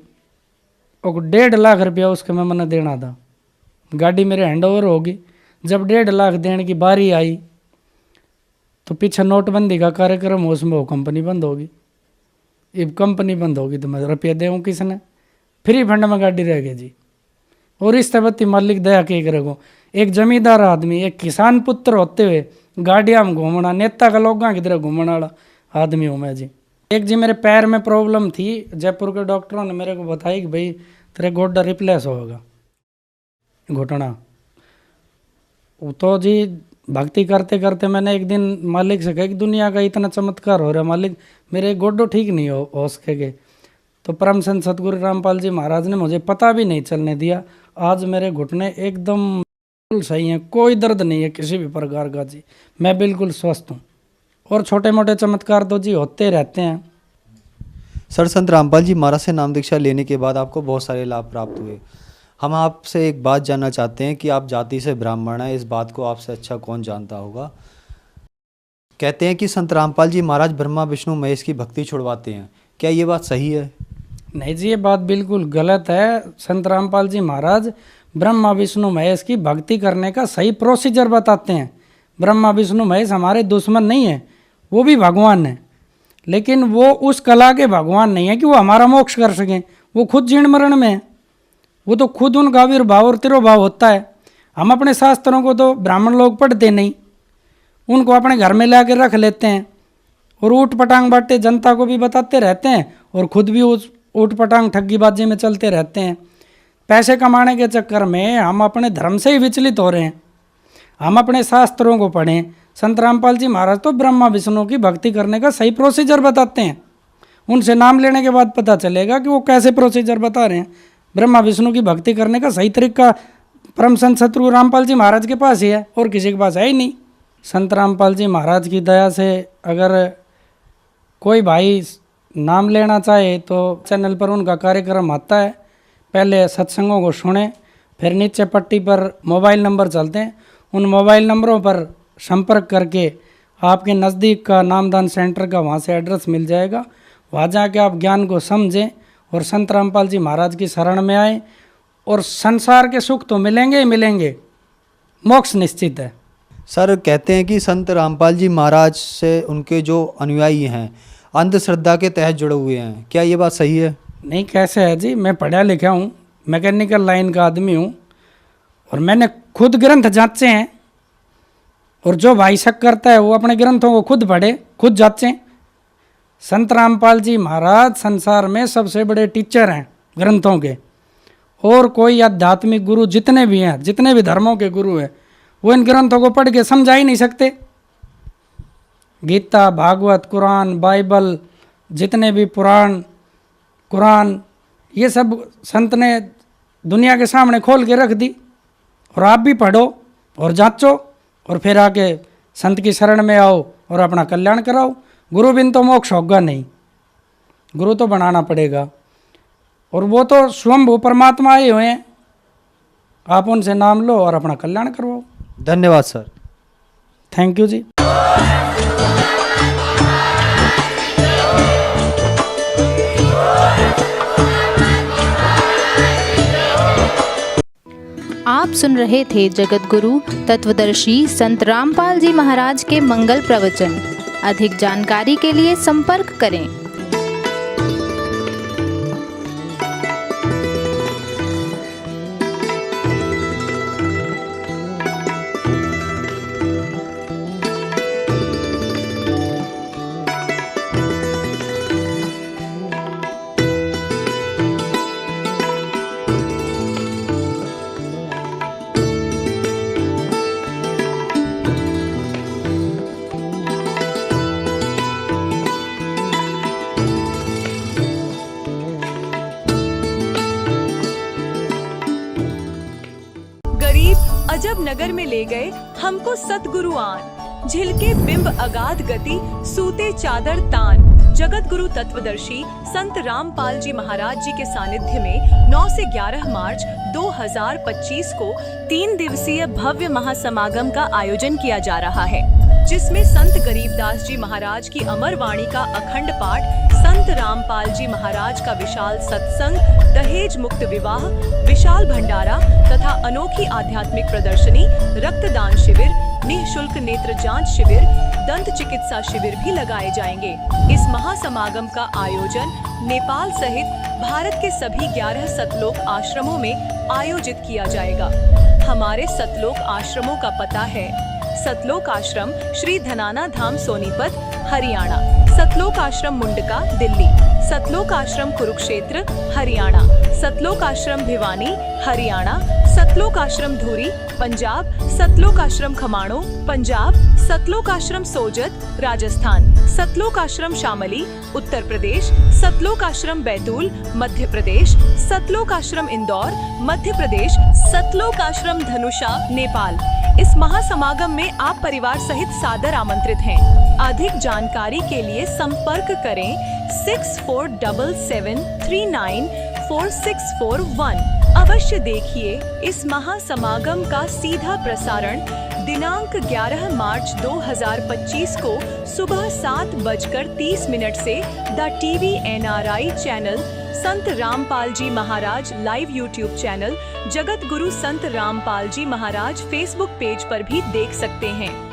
और 1.5 लाख रुपया उसके में मैंने देना था। गाड़ी मेरे हैंड ओवर होगी। जब 1.5 लाख देने की बारी आई तो पीछे नोटबंदी का कार्यक्रम हो, उसमें वो कंपनी बंद होगी। अब कंपनी बंद होगी तो मैं रुपया देऊँ किसने? फ्री फंड में गाड़ी रह गई जी। और इस तबत्ती मालिक दया के करेगो, एक जमींदार आदमी, एक किसान पुत्र होते हुए गाड़ियाँ में घूमना, नेता का लोगों की तरह घूमने वाला आदमी हूँ मैं जी। एक जी मेरे पैर में प्रॉब्लम थी, जयपुर के डॉक्टरों ने मेरे को बताई कि भाई तेरे गोड्डा रिप्लेस होगा, घुटना। तो जी भक्ति करते करते मैंने एक दिन मालिक से कहा कि दुनिया का इतना चमत्कार हो रहा है मालिक, मेरे गोड्डो ठीक नहीं हो सके। तो परम संत सतगुरु रामपाल जी महाराज ने मुझे पता भी नहीं चलने दिया। आज मेरे घुटने एकदम सही हैं, कोई दर्द नहीं है किसी भी प्रकार का जी, मैं बिल्कुल स्वस्थ हूँ। और छोटे मोटे चमत्कार तो जी होते रहते हैं। सर, संत रामपाल जी महाराज से नाम दीक्षा लेने के बाद आपको बहुत सारे लाभ प्राप्त हुए। हम आपसे एक बात जानना चाहते हैं कि आप जाति से ब्राह्मण हैं, इस बात को आपसे अच्छा कौन जानता होगा। कहते हैं कि संत रामपाल जी महाराज ब्रह्मा विष्णु महेश की भक्ति छुड़वाते हैं, क्या ये बात सही है? नहीं जी, ये बात बिल्कुल गलत है। संत रामपाल जी महाराज ब्रह्मा विष्णु महेश की भक्ति करने का सही प्रोसीजर बताते हैं। ब्रह्मा विष्णु महेश हमारे दुश्मन नहीं है, वो भी भगवान है, लेकिन वो उस कला के भगवान नहीं है कि वो हमारा मोक्ष कर सकें। वो खुद जीर्ण मरण में है, वो तो खुद उनका आविर्भाव और तिरोभाव होता है। हम अपने शास्त्रों को तो ब्राह्मण लोग पढ़ते नहीं, उनको अपने घर में ला कर रख लेते हैं और ऊट पटांग बाटे जनता को भी बताते रहते हैं और खुद भी उस ऊट पटांग ठग्गीबाजी में चलते रहते हैं। पैसे कमाने के चक्कर में हम अपने धर्म से ही विचलित हो रहे हैं। हम अपने शास्त्रों को पढ़ें। संत रामपाल जी महाराज तो ब्रह्मा विष्णु की भक्ति करने का सही प्रोसीजर बताते हैं। उनसे नाम लेने के बाद पता चलेगा कि वो कैसे प्रोसीजर बता रहे हैं। ब्रह्मा विष्णु की भक्ति करने का सही तरीका परम संत सतगुरु रामपाल जी महाराज के पास ही है, और किसी के पास है ही नहीं। संत रामपाल जी महाराज की दया से अगर कोई भाई नाम लेना चाहे तो चैनल पर उनका कार्यक्रम आता है। पहले सत्संगों को सुने, फिर नीचे पट्टी पर मोबाइल नंबर चलते हैं, उन मोबाइल नंबरों पर संपर्क करके आपके नज़दीक का नामदान सेंटर का वहाँ से एड्रेस मिल जाएगा। वहाँ जाके आप ज्ञान को समझें और संत रामपाल जी महाराज की शरण में आए और संसार के सुख तो मिलेंगे ही मिलेंगे, मोक्ष निश्चित है। सर कहते हैं कि संत रामपाल जी महाराज से उनके जो अनुयायी हैं अंधश्रद्धा के तहत जुड़े हुए हैं, क्या ये बात सही है? नहीं, कैसे है जी, मैं पढ़ा लिखा हूँ, मैकेनिकल लाइन का आदमी हूँ और मैंने खुद ग्रंथ जांचे हैं। और जो भाई शक करता है वो अपने ग्रंथों को खुद पढ़े, खुद जांचे। संत रामपाल जी महाराज संसार में सबसे बड़े टीचर हैं ग्रंथों के, और कोई आध्यात्मिक गुरु जितने भी हैं, जितने भी धर्मों के गुरु हैं, वो इन ग्रंथों को पढ़ के समझा ही नहीं सकते। गीता, भागवत, कुरान, बाइबल, जितने भी पुराण, कुरान, ये सब संत ने दुनिया के सामने खोल के रख दी। और आप भी पढ़ो और जांचो और फिर आके संत की शरण में आओ और अपना कल्याण कराओ। गुरु बिन तो मोक्ष होगा नहीं, गुरु तो बनाना पड़ेगा। और वो तो स्वयं परमात्मा आए हुए हैं, आप उनसे नाम लो और अपना कल्याण करवाओ। धन्यवाद सर। थैंक यू जी। आप सुन रहे थे जगत गुरु तत्वदर्शी संत रामपाल जी महाराज के मंगल प्रवचन। अधिक जानकारी के लिए संपर्क करें। अजब नगर में ले गए हमको सतगुरुआन, झिलके बिंब अगाध गति सूते चादर तान। जगत गुरु तत्वदर्शी संत रामपाल जी महाराज जी के सानिध्य में 9 से 11 मार्च 2025 को 3 दिवसीय भव्य महासमागम का आयोजन किया जा रहा है, जिसमें संत गरीबदास जी महाराज की अमर वाणी का अखंड पाठ, संत रामपाल जी महाराज का विशाल सत्संग, दहेज मुक्त विवाह, विशाल भंडारा तथा अनोखी आध्यात्मिक प्रदर्शनी, रक्तदान शिविर, निःशुल्क नेत्र जांच शिविर, दंत चिकित्सा शिविर भी लगाए जाएंगे। इस महासमागम का आयोजन नेपाल सहित भारत के सभी 11 सतलोक आश्रमों में आयोजित किया जाएगा। हमारे सतलोक आश्रमों का पता है: सतलोक आश्रम श्री धनाना धाम सोनीपत हरियाणा, सतलोक आश्रम मुंडका दिल्ली, सतलोक आश्रम कुरुक्षेत्र हरियाणा, सतलोक आश्रम भिवानी हरियाणा, सतलोक आश्रम धुरी पंजाब, सतलोक आश्रम खमाणो पंजाब, सतलोक आश्रम सोजत राजस्थान, सतलोक आश्रम शामली उत्तर प्रदेश, सतलोक आश्रम बैतूल मध्य प्रदेश, सतलोक आश्रम इंदौर मध्य प्रदेश, सतलोक आश्रम धनुषा नेपाल। इस महासमागम में आप परिवार सहित सादर आमंत्रित हैं। अधिक जानकारी के लिए संपर्क करें 6477394641। अवश्य देखिए इस महासमागम का सीधा प्रसारण दिनांक 11 मार्च 2025 को सुबह 7:30 से the TV NRI channel, Sant Rampal ji Maharaj live YouTube channel, Jagat Guru Sant Rampal ji Maharaj Facebook page पर भी देख सकते हैं।